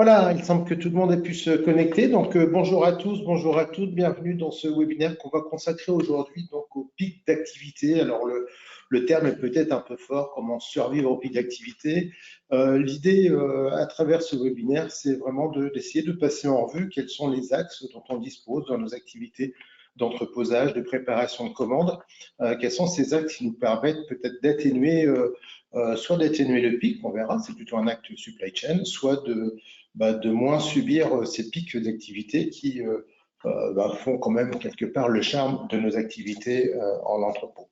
Voilà, il semble que tout le monde ait pu se connecter. Donc, bonjour à tous, bonjour à toutes, bienvenue dans ce webinaire qu'on va consacrer aujourd'hui donc au pic d'activité. Alors, le terme est peut-être un peu fort, comment survivre au pic d'activité. L'idée à travers ce webinaire, c'est vraiment d'essayer de passer en revue quels sont les axes dont on dispose dans nos activités d'entreposage, de préparation de commandes. Quels sont ces axes qui nous permettent peut-être d'atténuer soit d'atténuer le pic, on verra, c'est plutôt un acte supply chain, soit de moins subir ces pics d'activité qui font quand même quelque part le charme de nos activités en entrepôt.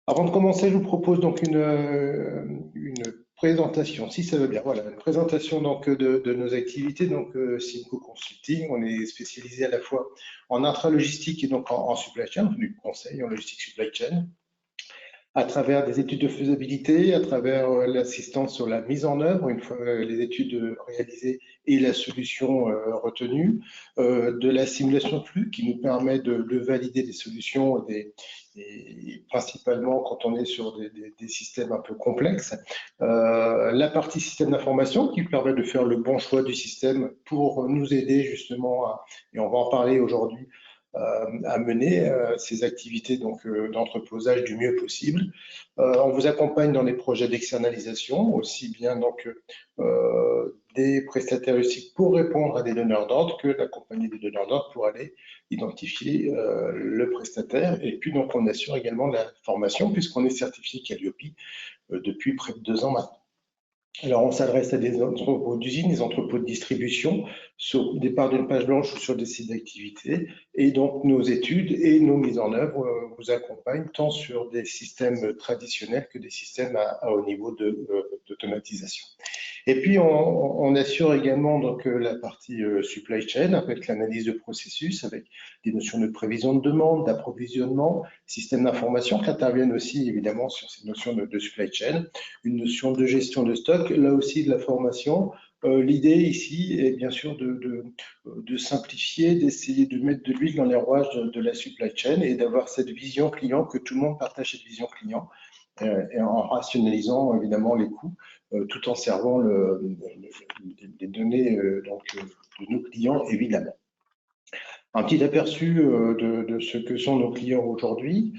Avant de commencer, je vous propose donc une présentation, si ça veut bien. Voilà, une présentation donc de nos activités. Donc, Simco Consulting, on est spécialisé à la fois en intralogistique et donc en supply chain, du conseil en logistique supply chain, à travers des études de faisabilité, à travers l'assistance sur la mise en œuvre, une fois les études réalisées et la solution retenue, de la simulation de flux qui nous permet de valider des solutions, principalement quand on est sur des systèmes un peu complexes, la partie système d'information qui permet de faire le bon choix du système pour nous aider justement, et on va en parler aujourd'hui, à mener ces activités d'entreposage du mieux possible. On vous accompagne dans les projets d'externalisation, aussi bien donc des prestataires logistiques pour répondre à des donneurs d'ordre que d'accompagner des donneurs d'ordre pour aller identifier le prestataire. Et puis donc on assure également la formation puisqu'on est certifié Calliope depuis près de 2 ans maintenant. Alors, on s'adresse à des entrepôts d'usines, des entrepôts de distribution, sur le départ d'une page blanche ou sur des sites d'activité. Et donc, nos études et nos mises en œuvre vous accompagnent tant sur des systèmes traditionnels que des systèmes à haut niveau d'automatisation. Et puis, on assure également donc la partie supply chain avec l'analyse de processus, avec des notions de prévision de demande, d'approvisionnement, système d'information qui interviennent aussi évidemment sur ces notions de supply chain, une notion de gestion de stock, là aussi de la formation. L'idée ici est bien sûr de simplifier, d'essayer de mettre de l'huile dans les rouages de la supply chain et d'avoir cette vision client, que tout le monde partage cette vision client, et en rationalisant évidemment les coûts, tout en servant les données de nos clients évidemment. Un petit aperçu de ce que sont nos clients aujourd'hui,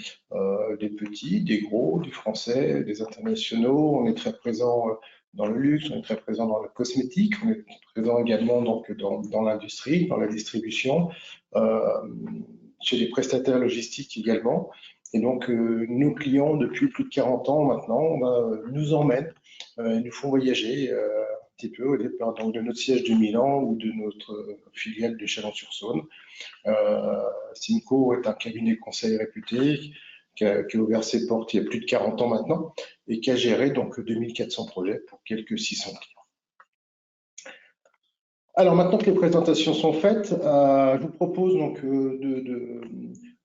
des petits, des gros, des français, des internationaux. On est très présent dans le luxe, on est très présent dans la cosmétique, on est présent également donc dans l'industrie, dans la distribution, chez les prestataires logistiques également. Et donc, nos clients, depuis plus de 40 ans maintenant, nous emmènent, nous font voyager un petit peu au départ donc, de notre siège de Milan ou de notre filiale de Chalon-sur-Saône. Simco est un cabinet de conseil réputé qui a ouvert ses portes il y a plus de 40 ans maintenant et qui a géré donc 2400 projets pour quelques 600 clients. Alors maintenant que les présentations sont faites, je vous propose donc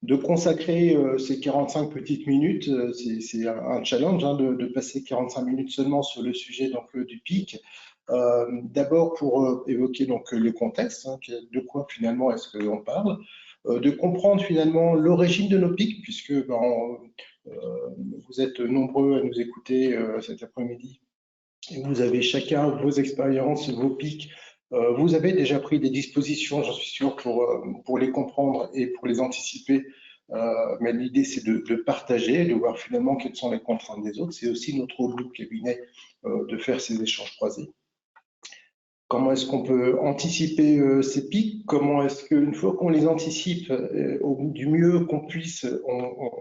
de consacrer ces 45 petites minutes. C'est un challenge de passer 45 minutes seulement sur le sujet donc, du pic. D'abord pour évoquer donc le contexte, de quoi finalement est-ce qu'on parle, de comprendre finalement l'origine de nos pics, puisque vous êtes nombreux à nous écouter cet après-midi, et vous avez chacun vos expériences, vos pics. Vous avez déjà pris des dispositions, j'en suis sûr, pour les comprendre et pour les anticiper. Mais l'idée, c'est de partager, de voir finalement quelles sont les contraintes des autres. C'est aussi notre rôle de cabinet de faire ces échanges croisés. Comment est-ce qu'on peut anticiper ces pics? Comment est-ce qu'une fois qu'on les anticipe du mieux qu'on puisse, on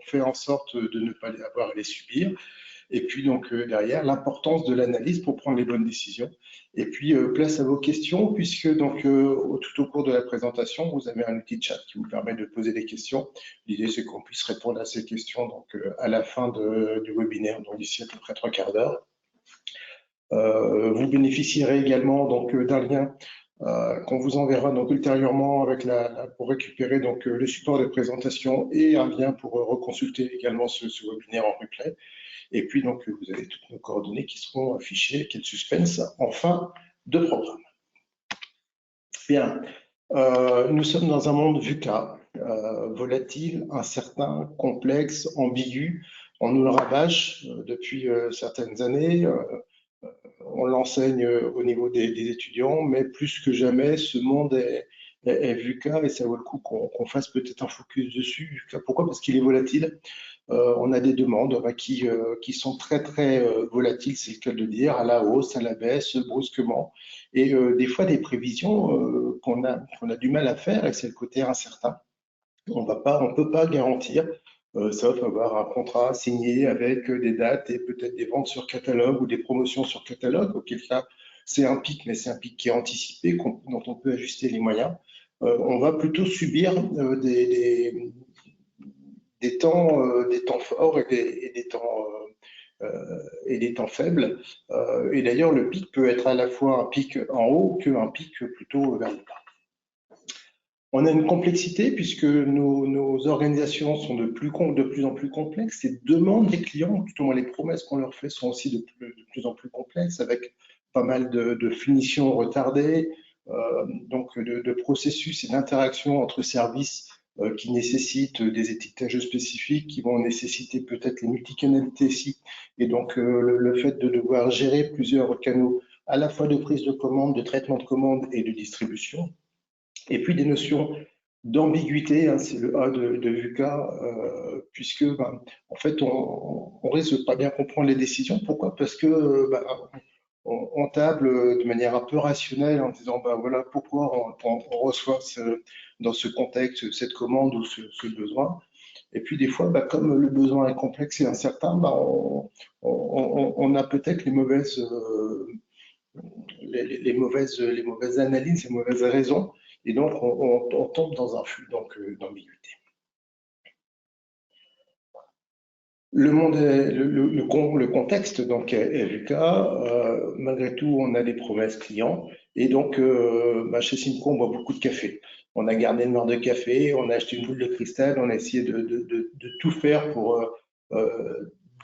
fait en sorte de ne pas avoir à les subir? Et puis donc derrière, l'importance de l'analyse pour prendre les bonnes décisions. Et puis place à vos questions, puisque donc tout au cours de la présentation, vous avez un outil de chat qui vous permet de poser des questions. L'idée, c'est qu'on puisse répondre à ces questions donc à la fin du webinaire, donc d'ici à peu près 3 quarts d'heure. Vous bénéficierez également donc d'un lien qu'on vous enverra donc ultérieurement pour récupérer donc le support de présentation et un lien pour reconsulter également ce webinaire en replay. Et puis donc vous avez toutes nos coordonnées qui seront affichées, quel suspense en fin de programme. Bien, nous sommes dans un monde VUCA, volatile, incertain, complexe, ambigu. On nous le rabâche depuis certaines années. on l'enseigne au niveau des étudiants, mais plus que jamais, ce monde est VUCA et ça vaut le coup qu'on fasse peut-être un focus dessus. Pourquoi? Parce qu'il est volatile. On a des demandes qui sont très très volatiles, c'est le cas de le dire, à la hausse, à la baisse, brusquement, et des fois des prévisions qu'on a du mal à faire, et c'est le côté incertain. On peut pas garantir, sauf avoir un contrat signé avec des dates et peut-être des ventes sur catalogue ou des promotions sur catalogue, auquel cas c'est un pic, mais c'est un pic qui est anticipé, dont on peut ajuster les moyens. On va plutôt subir des temps forts et des temps faibles. Et d'ailleurs, le pic peut être à la fois un pic en haut qu'un pic plutôt vers le bas. On a une complexité puisque nos organisations sont de plus en plus complexes. Les demandes des clients, tout au moins les promesses qu'on leur fait, sont aussi de plus en plus complexes, avec pas mal de finitions retardées, donc de processus et d'interactions entre services qui nécessitent des étiquetages spécifiques, qui vont nécessiter peut-être les multicanalités ici, et donc le fait de devoir gérer plusieurs canaux, à la fois de prise de commande, de traitement de commande et de distribution. Et puis des notions d'ambiguïté, hein, c'est le A de VUCA, puisque en fait on risque de pas bien comprendre les décisions. Pourquoi? Parce que on table de manière un peu rationnelle en disant voilà pourquoi on reçoit dans ce contexte cette commande ou ce besoin. Et puis des fois, comme le besoin est complexe et incertain, on a peut-être les mauvaises analyses, les mauvaises raisons, et donc on tombe dans un flux d'ambiguïté. Le monde le contexte donc est VUCA. Malgré tout, on a des promesses clients, et donc chez Simco, on boit beaucoup de café. On a gardé une barre de café, on a acheté une boule de cristal, on a essayé de tout faire pour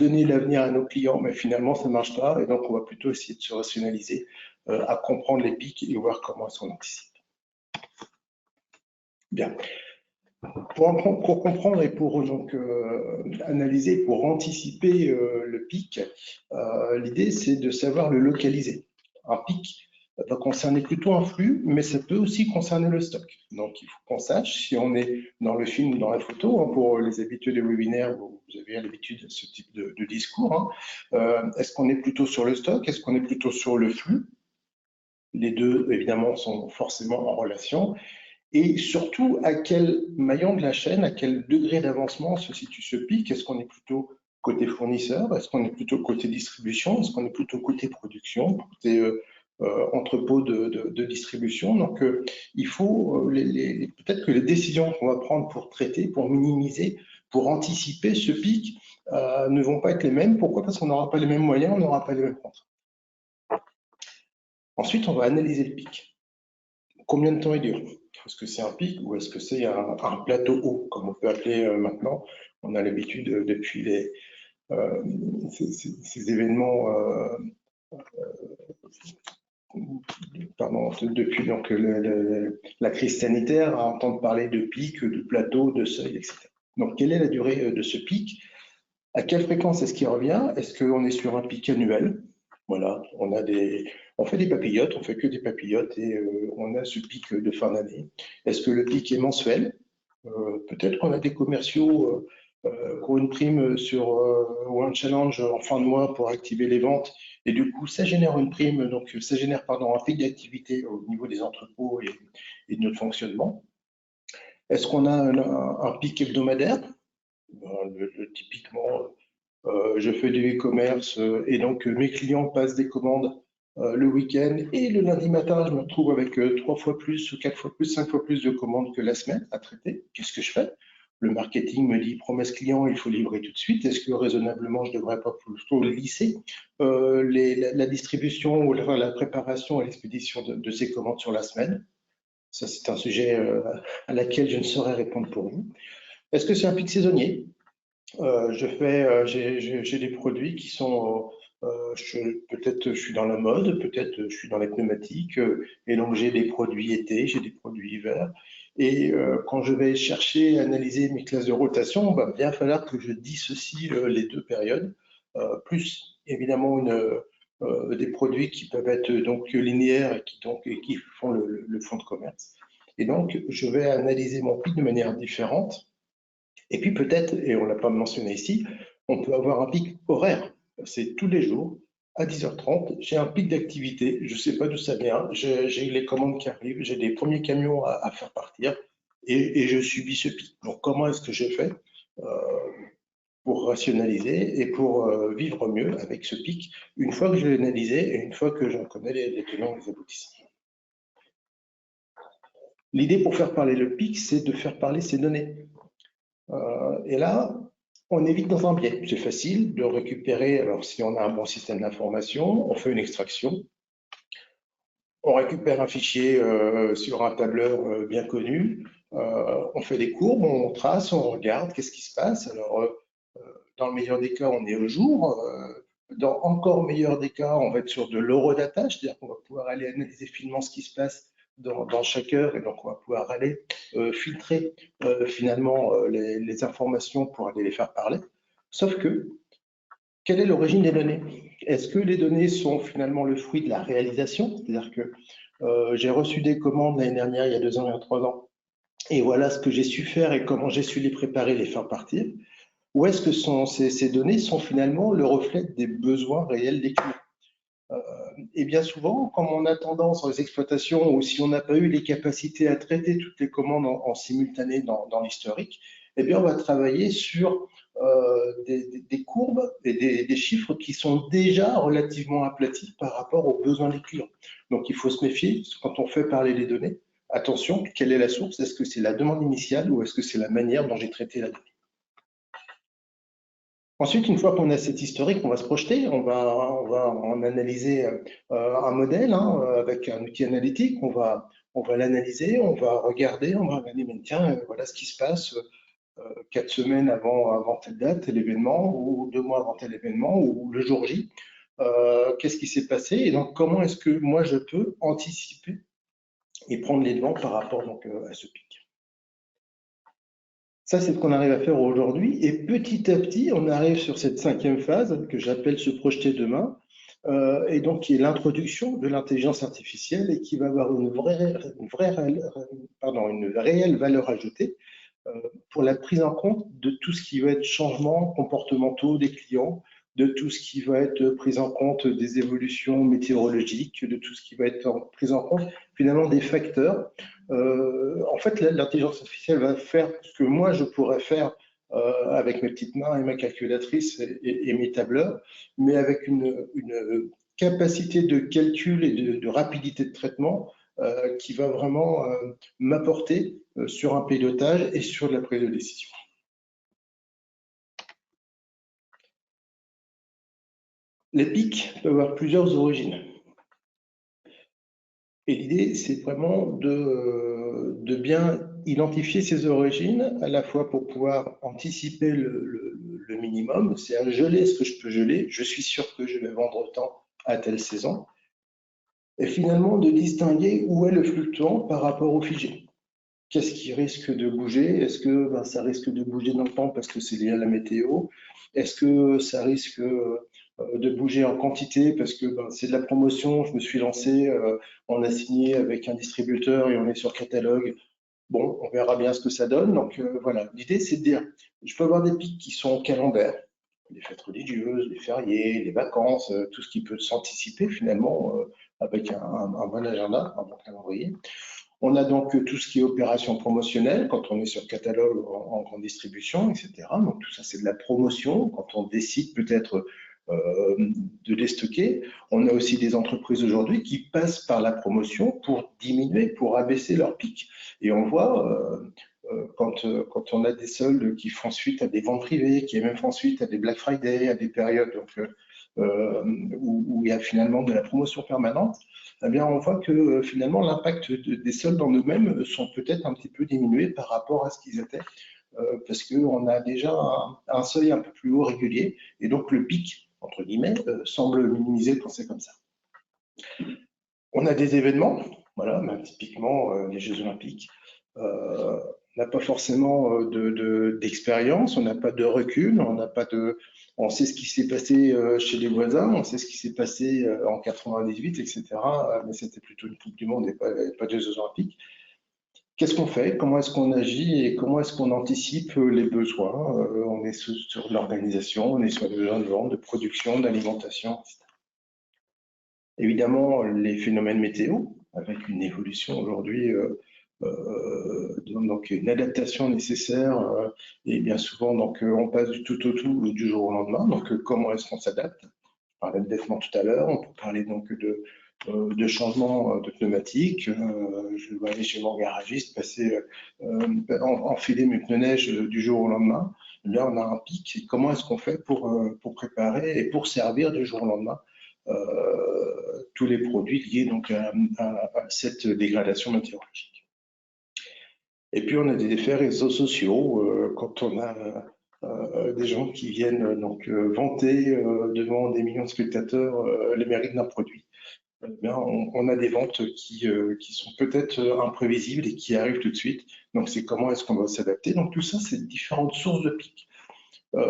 donner l'avenir à nos clients, mais finalement ça ne marche pas, et donc on va plutôt essayer de se rationaliser, à comprendre les pics et voir comment on anticipe. Bien. Pour comprendre et pour donc analyser, pour anticiper le pic, l'idée c'est de savoir le localiser. Un pic va concerner plutôt un flux, mais ça peut aussi concerner le stock. Donc il faut qu'on sache si on est dans le film ou dans la photo. Hein, pour les habitués des webinaires, vous avez l'habitude de ce type de discours. Hein. Est-ce qu'on est plutôt sur le stock? Est-ce qu'on est plutôt sur le flux? Les deux, évidemment, sont forcément en relation. Et surtout, à quel maillon de la chaîne, à quel degré d'avancement se situe ce pic? Est-ce qu'on est plutôt côté fournisseur? Est-ce qu'on est plutôt côté distribution? Est-ce qu'on est plutôt côté production, côté entrepôt de distribution? Donc, il faut peut-être que les décisions qu'on va prendre pour traiter, pour minimiser, pour anticiper ce pic, ne vont pas être les mêmes. Pourquoi? Parce qu'on n'aura pas les mêmes moyens, on n'aura pas les mêmes contrats. Ensuite, on va analyser le pic. Combien de temps il dure? Est-ce que c'est un pic ou est-ce que c'est un plateau haut, comme on peut appeler maintenant? On a l'habitude depuis ces événements, depuis donc la crise sanitaire, à entendre parler de pic, de plateau, de seuil, etc. Donc, quelle est la durée de ce pic? À quelle fréquence est-ce qu'il revient? Est-ce qu'on est sur un pic annuel? Voilà, on fait des papillotes, on fait que des papillotes, et on a ce pic de fin d'année. Est-ce que le pic est mensuel? Peut-être qu'on a des commerciaux qui ont une prime ou un challenge en fin de mois pour activer les ventes, et du coup ça génère une prime, donc ça génère un pic d'activité au niveau des entrepôts et de notre fonctionnement. Est-ce qu'on a un pic hebdomadaire? Typiquement, je fais du e-commerce et donc mes clients passent des commandes le week-end, et le lundi matin, je me retrouve avec 3 fois plus, 4 fois plus, 5 fois plus de commandes que la semaine à traiter. Qu'est-ce que je fais? Le marketing me dit promesse client, il faut livrer tout de suite. Est-ce que raisonnablement, je ne devrais pas plutôt lisser la distribution ou la préparation et l'expédition de ces commandes sur la semaine? Ça, c'est un sujet à laquelle je ne saurais répondre pour vous. Est-ce que c'est un pic saisonnier? J'ai des produits qui sont, peut-être je suis dans la mode, peut-être je suis dans les pneumatiques, et donc j'ai des produits été, j'ai des produits hiver. Et quand je vais chercher, analyser mes classes de rotation, il va bien falloir que je dissocie les deux périodes, plus évidemment des produits qui peuvent être donc linéaires et qui font le fonds de commerce. Et donc, je vais analyser mon pic de manière différente. Et puis peut-être, et on ne l'a pas mentionné ici, on peut avoir un pic horaire. C'est tous les jours, à 10h30, j'ai un pic d'activité. Je ne sais pas d'où ça vient. J'ai les commandes qui arrivent, j'ai des premiers camions à faire partir et je subis ce pic. Donc comment est-ce que j'ai fait pour rationaliser et pour vivre mieux avec ce pic une fois que je l'ai analysé et une fois que j'en connais les tenants et les aboutissants. L'idée pour faire parler le pic, c'est de faire parler ces données. Et là, on est vite dans un biais. C'est facile de récupérer, alors si on a un bon système d'information, on fait une extraction, on récupère un fichier sur un tableur bien connu, on fait des courbes, on trace, on regarde qu'est-ce qui se passe. Alors, dans le meilleur des cas, on est au jour. Dans encore meilleur des cas, on va être sur de l'heurodata, c'est-à-dire qu'on va pouvoir aller analyser finement ce qui se passe dans chaque heure, et donc on va pouvoir aller filtrer finalement les informations pour aller les faire parler. Sauf que, quelle est l'origine des données? Est-ce que les données sont finalement le fruit de la réalisation? C'est-à-dire que j'ai reçu des commandes l'année dernière, il y a 2 ans, il y a 3 ans, et voilà ce que j'ai su faire et comment j'ai su les préparer, les faire partir. Ou est-ce que ces données sont finalement le reflet des besoins réels des clients? Et bien souvent, comme on a tendance dans les exploitations, ou si on n'a pas eu les capacités à traiter toutes les commandes en simultané dans l'historique, eh bien on va travailler sur des courbes et des chiffres qui sont déjà relativement aplatis par rapport aux besoins des clients. Donc il faut se méfier quand on fait parler les données. Attention, quelle est la source? Est-ce que c'est la demande initiale ou est-ce que c'est la manière dont j'ai traité la donnée? Ensuite, une fois qu'on a cet historique, on va se projeter, on va en analyser un modèle avec un outil analytique, on va l'analyser, on va regarder, mais tiens, voilà ce qui se passe 4 semaines avant telle date, l'événement, ou 2 mois avant tel événement, ou le jour J. Qu'est-ce qui s'est passé? Et donc, comment est-ce que moi je peux anticiper et prendre les devants par rapport donc, à ce pic? Ça, c'est ce qu'on arrive à faire aujourd'hui. Et petit à petit, on arrive sur cette 5e phase que j'appelle se projeter demain, et donc qui est l'introduction de l'intelligence artificielle et qui va avoir une réelle valeur ajoutée pour la prise en compte de tout ce qui va être changements comportementaux des clients, de tout ce qui va être prise en compte des évolutions météorologiques, de tout ce qui va être prise en compte finalement des facteurs. En fait, l'intelligence artificielle va faire ce que moi je pourrais faire avec mes petites mains et ma calculatrice et mes tableurs, mais avec une capacité de calcul et de rapidité de traitement qui va vraiment m'apporter sur un pilotage et sur de la prise de décision. Les pics peuvent avoir plusieurs origines. Et l'idée, c'est vraiment de bien identifier ces origines, à la fois pour pouvoir anticiper le minimum, c'est-à-dire geler ce que je peux geler, je suis sûr que je vais vendre autant à telle saison, et finalement de distinguer où est le fluctuant par rapport au figé. Qu'est-ce qui risque de bouger? Est-ce que ça risque de bouger dans le temps parce que c'est lié à la météo? Est-ce que ça risque de bouger en quantité parce que c'est de la promotion, je me suis lancé, on a signé avec un distributeur et on est sur catalogue. Bon, on verra bien ce que ça donne. Donc voilà, l'idée c'est de dire, je peux avoir des pics qui sont calendaires, les fêtes religieuses, les fériés, les vacances, tout ce qui peut s'anticiper finalement avec un bon agenda, un bon calendrier. On a donc tout ce qui est opération promotionnelle, quand on est sur catalogue en grande distribution, etc. Donc tout ça, c'est de la promotion, quand on décide peut-être de les stocker. On a aussi des entreprises aujourd'hui qui passent par la promotion pour diminuer, pour abaisser leur pic. Et on voit quand on a des soldes qui font suite à des ventes privées, qui même font suite à des Black Friday, à des périodes donc, où il y a finalement de la promotion permanente, eh bien, on voit que finalement l'impact des soldes en eux-mêmes sont peut-être un petit peu diminués par rapport à ce qu'ils étaient, parce qu'on a déjà un seuil un peu plus haut régulier, et donc le pic, entre guillemets, semble minimisé quand c'est comme ça. On a des événements, voilà, typiquement les Jeux Olympiques. on n'a pas forcément d'expérience, on n'a pas de recul, on sait ce qui s'est passé chez les voisins, on sait ce qui s'est passé en 98, etc. Mais c'était plutôt une Coupe du Monde et pas des Jeux Olympiques. Qu'est-ce qu'on fait? Comment est-ce qu'on agit et comment est-ce qu'on anticipe les besoins? On est sur l'organisation, on est sur les besoins de vente, de production, d'alimentation, etc. Évidemment, les phénomènes météo, avec une évolution aujourd'hui, donc une adaptation nécessaire, et bien souvent, donc, on passe du tout au tout du jour au lendemain. Donc, comment est-ce qu'on s'adapte? On parlait de vêtements tout à l'heure, on peut parler donc de changement de pneumatique. Je vais aller chez mon garagiste, enfiler mes pneus neige du jour au lendemain. Là, on a un pic. Comment est-ce qu'on fait pour préparer et pour servir du jour au lendemain tous les produits liés donc à cette dégradation météorologique? Et puis, on a des effets réseaux sociaux quand on a des gens qui viennent donc vanter devant des millions de spectateurs les mérites d'un produit. Bien, on a des ventes qui sont peut-être imprévisibles et qui arrivent tout de suite. Donc, c'est comment est-ce qu'on va s'adapter. Donc, tout ça, c'est différentes sources de pics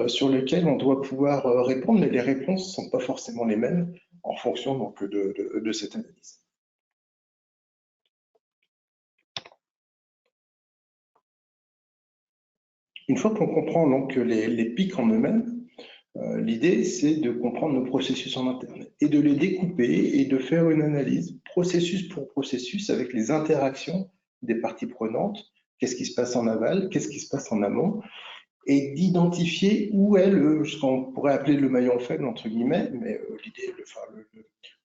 sur lesquelles on doit pouvoir répondre, mais les réponses ne sont pas forcément les mêmes en fonction donc, de cette analyse. Une fois qu'on comprend donc les pics en eux-mêmes, l'idée, c'est de comprendre nos processus en interne et de les découper et de faire une analyse processus pour processus avec les interactions des parties prenantes. Qu'est-ce qui se passe en aval? Qu'est-ce qui se passe en amont? Et d'identifier où est ce qu'on pourrait appeler le maillon faible, entre guillemets, mais l'idée,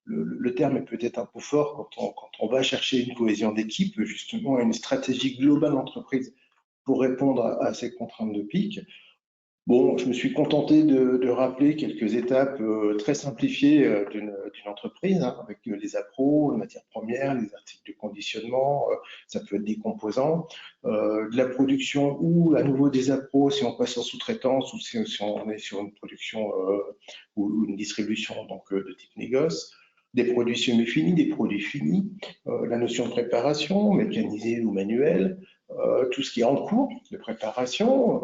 le terme est peut-être un peu fort quand on va chercher une cohésion d'équipe, justement, une stratégie globale d'entreprise pour répondre à ces contraintes de pic. Bon, je me suis contenté de rappeler quelques étapes très simplifiées d'une entreprise, hein, avec les appros, les matières premières, les articles de conditionnement, ça peut être des composants, de la production ou à nouveau des appros si on passe en sous-traitance ou si on est sur une production ou une distribution donc, de type négoce, des produits semi-finis, des produits finis, la notion de préparation, mécanisée ou manuelle, tout ce qui est en cours de préparation,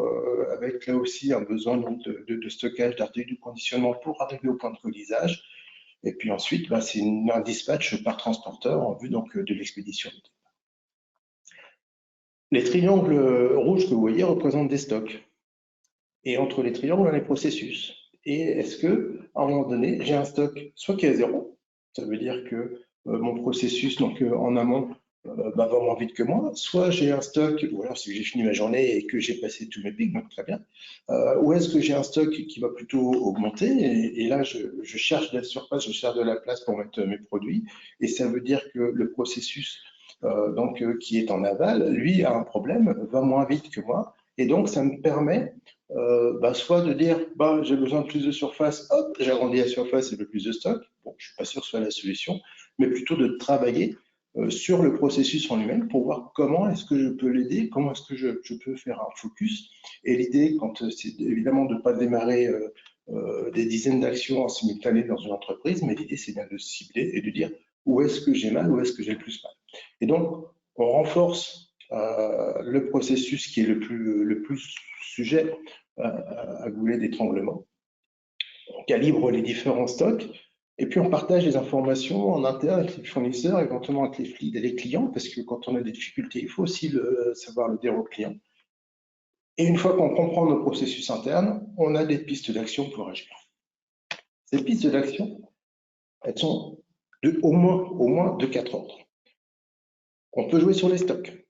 avec là aussi un besoin donc, de stockage d'articles de conditionnement pour arriver au point de colisage. Et puis ensuite, bah, c'est un dispatch par transporteur en vue donc, de l'expédition. Les triangles rouges que vous voyez représentent des stocks. Et entre les triangles, on a les processus. Et est-ce que, à un moment donné, j'ai un stock soit qui est à zéro, ça veut dire que mon processus donc, en amont va moins vite que moi, soit j'ai un stock, ou alors si j'ai fini ma journée et que j'ai passé tous mes pics, donc très bien, ou est-ce que j'ai un stock qui va plutôt augmenter, et là je cherche de la surface, je cherche de la place pour mettre mes produits, et ça veut dire que le processus donc, qui est en aval, lui a un problème, va moins vite que moi, et donc ça me permet soit de dire j'ai besoin de plus de surface, hop, j'agrandis la surface et le plus de stock, bon, je suis pas sûr que ce soit la solution, mais plutôt de travailler sur le processus en lui-même pour voir comment est-ce que je peux l'aider, comment est-ce que je peux faire un focus. Et l'idée, c'est évidemment de ne pas démarrer des dizaines d'actions en simultané dans une entreprise, mais l'idée, c'est bien de cibler et de dire où est-ce que j'ai mal, où est-ce que j'ai le plus mal. Et donc, on renforce le processus qui est le plus sujet à goulet d'étranglement. On calibre les différents stocks. Et puis, on partage les informations en interne avec les fournisseurs, éventuellement avec les clients, parce que quand on a des difficultés, il faut aussi savoir le dire aux clients. Et une fois qu'on comprend nos processus internes, on a des pistes d'action pour agir. Ces pistes d'action, elles sont au moins de 4 ordres. On peut jouer sur les stocks,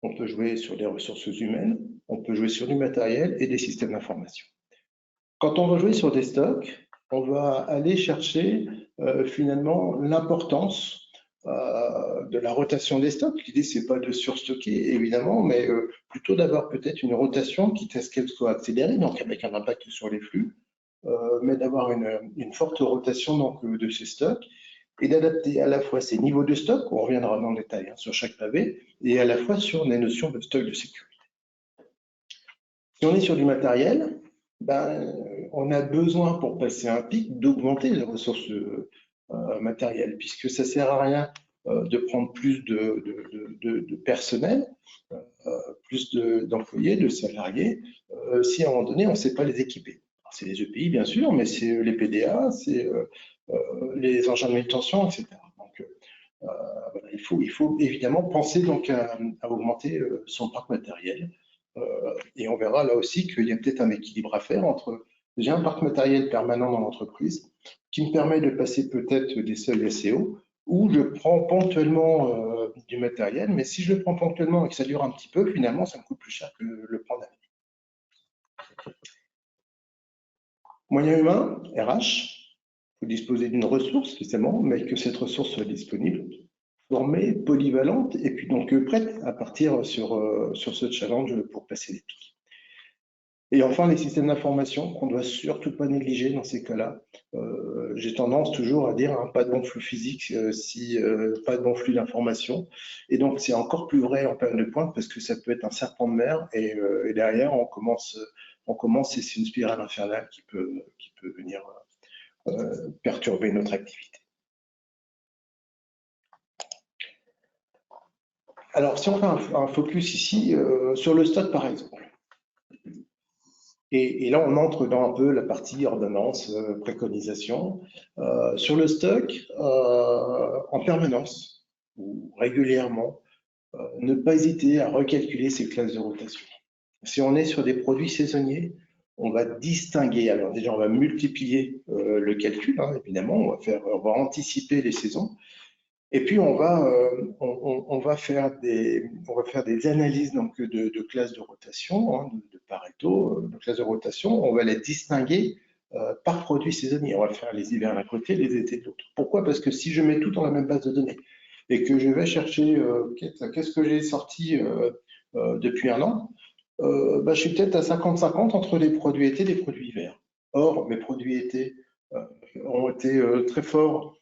on peut jouer sur les ressources humaines, on peut jouer sur du matériel et des systèmes d'information. Quand on va jouer sur des stocks, on va aller chercher finalement l'importance de la rotation des stocks. L'idée, c'est pas de surstocker, évidemment, mais plutôt d'avoir peut-être une rotation qui est ce qu'elle soit accélérée, donc avec un impact sur les flux, mais d'avoir une forte rotation donc, de ces stocks et d'adapter à la fois ces niveaux de stock, on reviendra dans le détail sur chaque pavé, et à la fois sur les notions de stock de sécurité. Si on est sur du matériel, on a besoin pour passer un pic d'augmenter les ressources matérielles, puisque ça ne sert à rien de prendre plus de de personnel, plus d'employés, de salariés, si à un moment donné, on ne sait pas les équiper. C'est les EPI, bien sûr, mais c'est les PDA, c'est les engins de manutention, etc. Donc, voilà, il faut évidemment penser donc à augmenter son parc matériel. Et on verra là aussi qu'il y a peut-être un équilibre à faire entre j'ai un parc matériel permanent dans l'entreprise qui me permet de passer peut-être des seuils SEO, ou je prends ponctuellement du matériel, mais si je le prends ponctuellement et que ça dure un petit peu, finalement, ça me coûte plus cher que le prendre à l'année. Moyens humains, RH, vous disposez d'une ressource, forcément, mais que cette ressource soit disponible, formée, polyvalente, et puis donc prête à partir sur ce challenge pour passer les pics. Et enfin, les systèmes d'information qu'on ne doit surtout pas négliger dans ces cas-là. J'ai tendance toujours à dire pas de bon flux physique, pas de bon flux d'information. Et donc, c'est encore plus vrai en période de pointe parce que ça peut être un serpent de mer et derrière, on commence et c'est une spirale infernale qui peut venir perturber notre activité. Alors, si on fait un focus ici sur le stock, par exemple. Et là, on entre dans un peu la partie ordonnance, préconisation. Sur le stock, en permanence ou régulièrement, ne pas hésiter à recalculer ses classes de rotation. Si on est sur des produits saisonniers, on va distinguer. Alors déjà, on va multiplier le calcul, hein, évidemment. On va anticiper les saisons. Et puis on va faire des analyses donc de classes de rotation, hein, de Pareto, de classes de rotation. On va les distinguer par produit saisonnier. On va faire les hivers d'un côté, les étés de l'autre. Pourquoi? Parce que si je mets tout dans la même base de données et que je vais chercher qu'est-ce que j'ai sorti depuis un an, je suis peut-être à 50-50 entre les produits été et les produits hiver. Or, mes produits été ont été très forts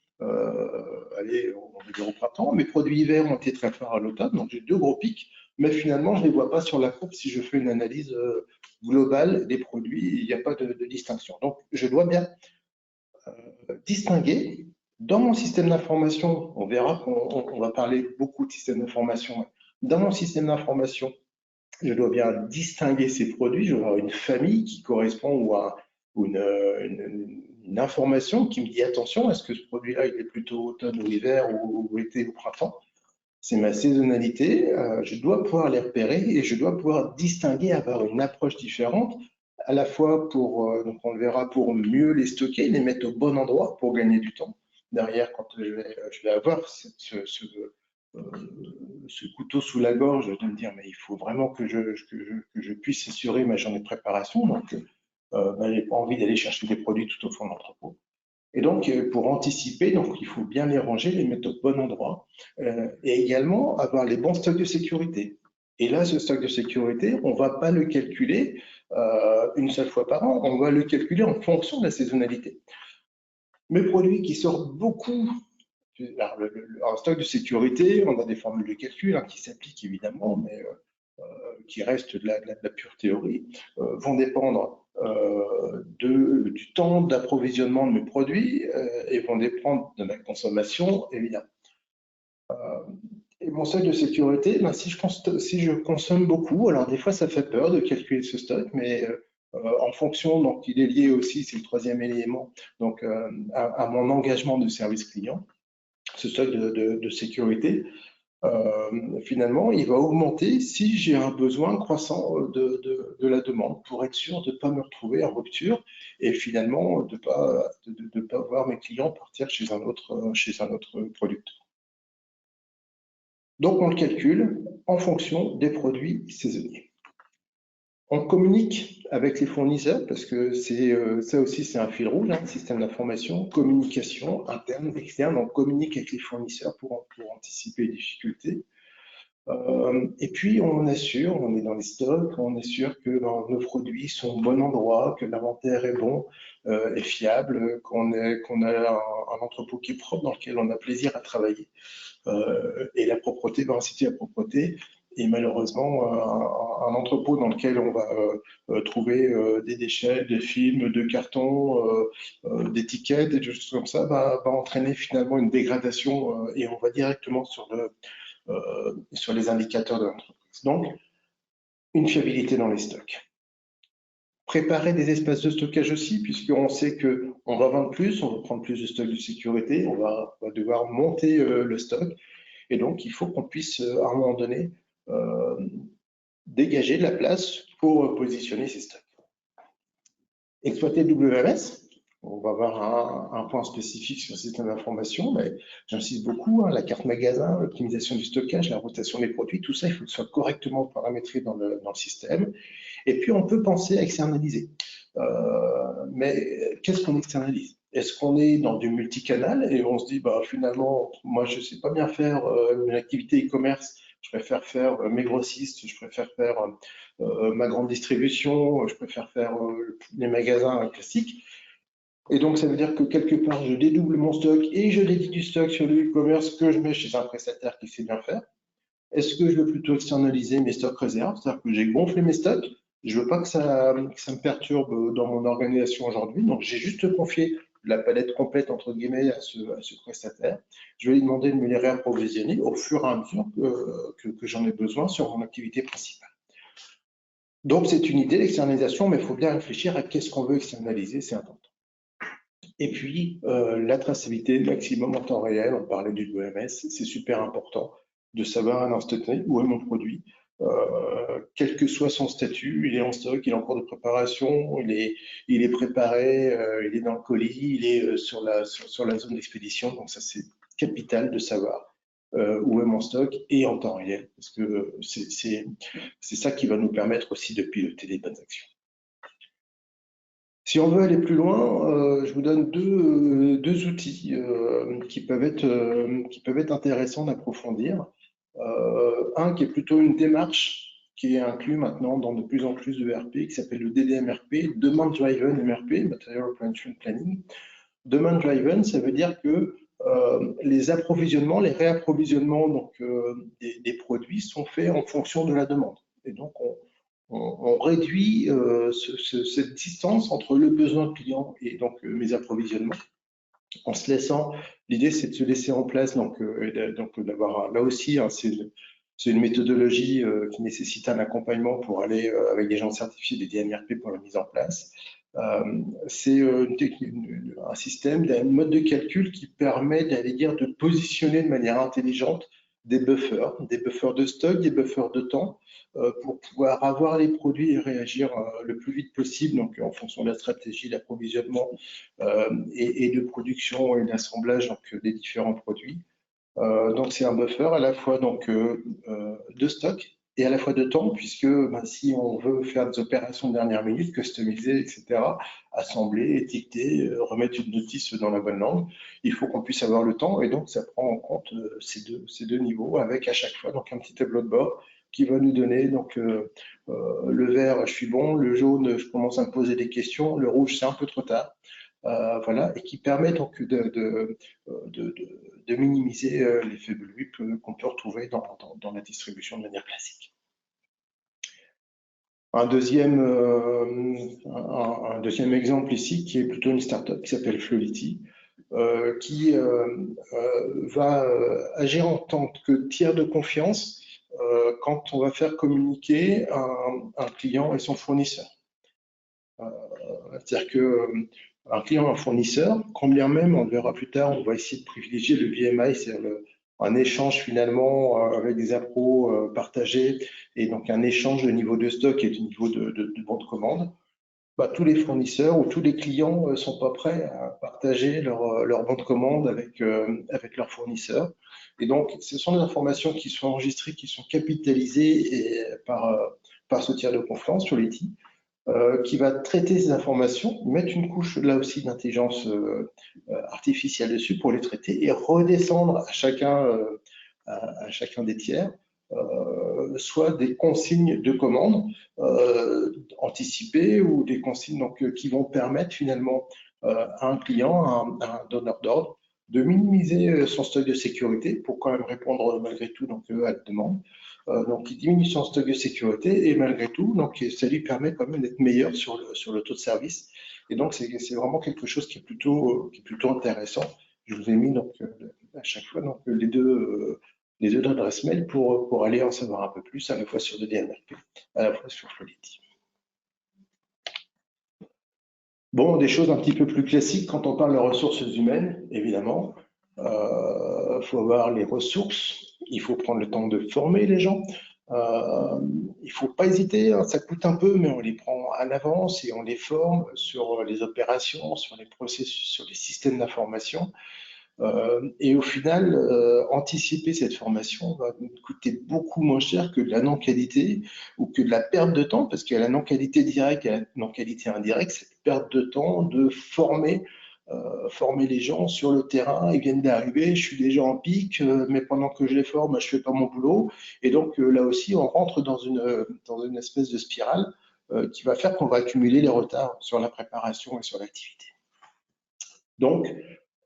allez, on va dire au printemps. Mes produits hiver ont été très forts à l'automne, donc j'ai deux gros pics, mais finalement, je ne les vois pas sur la courbe si je fais une analyse globale des produits, il n'y a pas de distinction. Donc, je dois bien distinguer. Dans mon système d'information, on verra qu'on va parler beaucoup de système d'information. Dans mon système d'information, je dois bien distinguer ces produits, je dois avoir une famille qui correspond ou une information qui me dit attention, est-ce que ce produit-là il est plutôt automne ou hiver ou été ou printemps? C'est ma saisonnalité, je dois pouvoir les repérer et je dois pouvoir distinguer, avoir une approche différente, à la fois donc on le verra, pour mieux les stocker, les mettre au bon endroit pour gagner du temps. Derrière, quand je vais avoir ce couteau sous la gorge de me dire mais il faut vraiment que je puisse assurer ma journée de préparation, donc j'ai pas envie d'aller chercher des produits tout au fond de l'entrepôt. Et donc, pour anticiper, donc, il faut bien les ranger, les mettre au bon endroit, et également avoir les bons stocks de sécurité. Et là, ce stock de sécurité, on ne va pas le calculer une seule fois par an, on va le calculer en fonction de la saisonnalité. Mes produits qui sortent beaucoup, alors, un stock de sécurité, on a des formules de calcul hein, qui s'appliquent évidemment, mais qui restent de la pure théorie, vont dépendre du temps d'approvisionnement de mes produits et vont dépendre de ma consommation, évidemment. Et mon seuil de sécurité, si je consomme beaucoup, alors des fois ça fait peur de calculer ce stock, mais en fonction, donc il est lié aussi, c'est le troisième élément, donc à mon engagement de service client, ce stock de sécurité, finalement, il va augmenter si j'ai un besoin croissant de la demande pour être sûr de ne pas me retrouver en rupture et finalement de ne pas voir mes clients partir chez un autre producteur. Donc, on le calcule en fonction des produits saisonniers. On communique avec les fournisseurs parce que ça aussi, c'est un fil rouge, hein, système d'information, communication interne, externe. On communique avec les fournisseurs pour anticiper les difficultés. Et puis, on est dans les stocks, on est sûr que nos produits sont au bon endroit, que l'inventaire est bon et fiable, qu'on a un entrepôt qui est propre, dans lequel on a plaisir à travailler. Et la propreté va inciter à la propreté. Et malheureusement, un entrepôt dans lequel on va trouver des déchets, des films, de cartons, d'étiquettes, des choses comme ça, va entraîner finalement une dégradation et on va directement sur sur les indicateurs de l'entreprise. Donc, une fiabilité dans les stocks. Préparer des espaces de stockage aussi, puisqu'on sait qu'on va vendre plus, on va prendre plus de stocks de sécurité, on va devoir monter le stock. Et donc, il faut qu'on puisse, à un moment donné, dégager de la place pour positionner ces stocks. Exploiter le WMS, on va avoir un point spécifique sur le système d'information, mais j'insiste beaucoup, la carte magasin, l'optimisation du stockage, la rotation des produits, tout ça, il faut que ce soit correctement paramétré dans le système. Et puis, on peut penser à externaliser. Mais qu'est-ce qu'on externalise? Est-ce qu'on est dans du multicanal et on se dit, bah, finalement, moi, je ne sais pas bien faire une activité e-commerce, je préfère faire mes grossistes, je préfère faire ma grande distribution, je préfère faire les magasins classiques. Et donc, ça veut dire que quelque part, je dédouble mon stock et je dédie du stock sur le e-commerce que je mets chez un prestataire qui sait bien faire. Est-ce que je veux plutôt externaliser mes stocks réserves, c'est-à-dire que j'ai gonflé mes stocks, je veux pas que ça me perturbe dans mon organisation aujourd'hui, donc j'ai juste confié la palette complète entre guillemets à ce prestataire. Je vais lui demander de me les réapprovisionner au fur et à mesure que j'en ai besoin sur mon activité principale. Donc c'est une idée l'externalisation, mais il faut bien réfléchir à qu'est-ce qu'on veut externaliser, c'est important. Et puis la traçabilité maximum en temps réel, on parlait du WMS, c'est super important de savoir à l'instant T où est mon produit, quel que soit son statut, il est en stock, il est en cours de préparation, il est préparé, il est dans le colis, il est sur la zone d'expédition. Donc ça, c'est capital de savoir où est mon stock et en temps réel, parce que c'est ça qui va nous permettre aussi de piloter les bonnes actions. Si on veut aller plus loin, je vous donne deux outils qui peuvent être intéressants d'approfondir. Un qui est plutôt une démarche qui est inclus maintenant dans de plus en plus de ERP, qui s'appelle le DDMRP, Demand Driven MRP, Material Replenishment Planning. Demand Driven, ça veut dire que les approvisionnements, les réapprovisionnements donc, des produits sont faits en fonction de la demande. Et donc, on réduit cette distance entre le besoin client et donc mes approvisionnements. En se laissant, l'idée c'est de se laisser en place, donc d'avoir là aussi, hein, c'est une méthodologie qui nécessite un accompagnement pour aller avec des gens certifiés des DMRP pour la mise en place. C'est un système, un mode de calcul qui permet, d'aller dire, de positionner de manière intelligente des buffers de stock, des buffers de temps, pour pouvoir avoir les produits et réagir le plus vite possible, donc en fonction de la stratégie d'approvisionnement et de production et d'assemblage des différents produits. Donc c'est un buffer à la fois donc, de stock et à la fois de temps, puisque si on veut faire des opérations de dernière minute, customiser, etc., assembler, étiqueter, remettre une notice dans la bonne langue, il faut qu'on puisse avoir le temps, et donc ça prend en compte ces deux niveaux, avec à chaque fois donc un petit tableau de bord qui va nous donner donc le vert, je suis bon, le jaune, je commence à me poser des questions, le rouge, c'est un peu trop tard. Voilà, et qui permet donc de minimiser les faibles qu'on peut retrouver dans la distribution de manière classique. Un deuxième exemple ici, qui est plutôt une startup qui s'appelle Flowity, qui va agir en tant que tiers de confiance quand on va faire communiquer un client et son fournisseur. C'est-à-dire qu'un client, un fournisseur, quand bien même, on le verra plus tard, on va essayer de privilégier le VMI, c'est-à-dire un échange finalement avec des appros partagés, et donc un échange de niveau de stock et de niveau de bon de commande. Bah, tous les fournisseurs ou tous les clients ne sont pas prêts à partager leur bon de commande avec leurs fournisseurs. Et donc, ce sont des informations qui sont enregistrées, qui sont capitalisées par ce tiers de confiance sur l'IT, qui va traiter ces informations, mettre une couche là aussi d'intelligence artificielle dessus pour les traiter et redescendre à chacun des tiers, soit des consignes de commande anticipées ou des consignes donc, qui vont permettre finalement à un client, à un donneur d'ordre, de minimiser son stock de sécurité pour quand même répondre malgré tout donc, à la demande. Donc, il diminue son stock de sécurité et malgré tout, donc, ça lui permet quand même d'être meilleur sur le taux de service. Et donc, c'est vraiment quelque chose qui est plutôt intéressant. Je vous ai mis donc, à chaque fois donc, les deux les deux adresses mail pour aller en savoir un peu plus, à la fois sur le DNRP, à la fois sur Flowleti. Bon, des choses un petit peu plus classiques quand on parle de ressources humaines, évidemment. Faut avoir les ressources, il faut prendre le temps de former les gens. Il faut pas hésiter, hein, ça coûte un peu, mais on les prend à l'avance et on les forme sur les opérations, sur les processus, sur les systèmes d'information. Et au final, anticiper cette formation va nous coûter beaucoup moins cher que de la non-qualité ou que de la perte de temps, parce qu'il y a la non-qualité directe et la non-qualité indirecte, cette perte de temps de former les gens sur le terrain. Ils viennent d'arriver, je suis déjà en pic, mais pendant que je les forme, je fais pas mon boulot. Et donc là aussi, on rentre dans une espèce de spirale qui va faire qu'on va accumuler les retards sur la préparation et sur l'activité. Donc,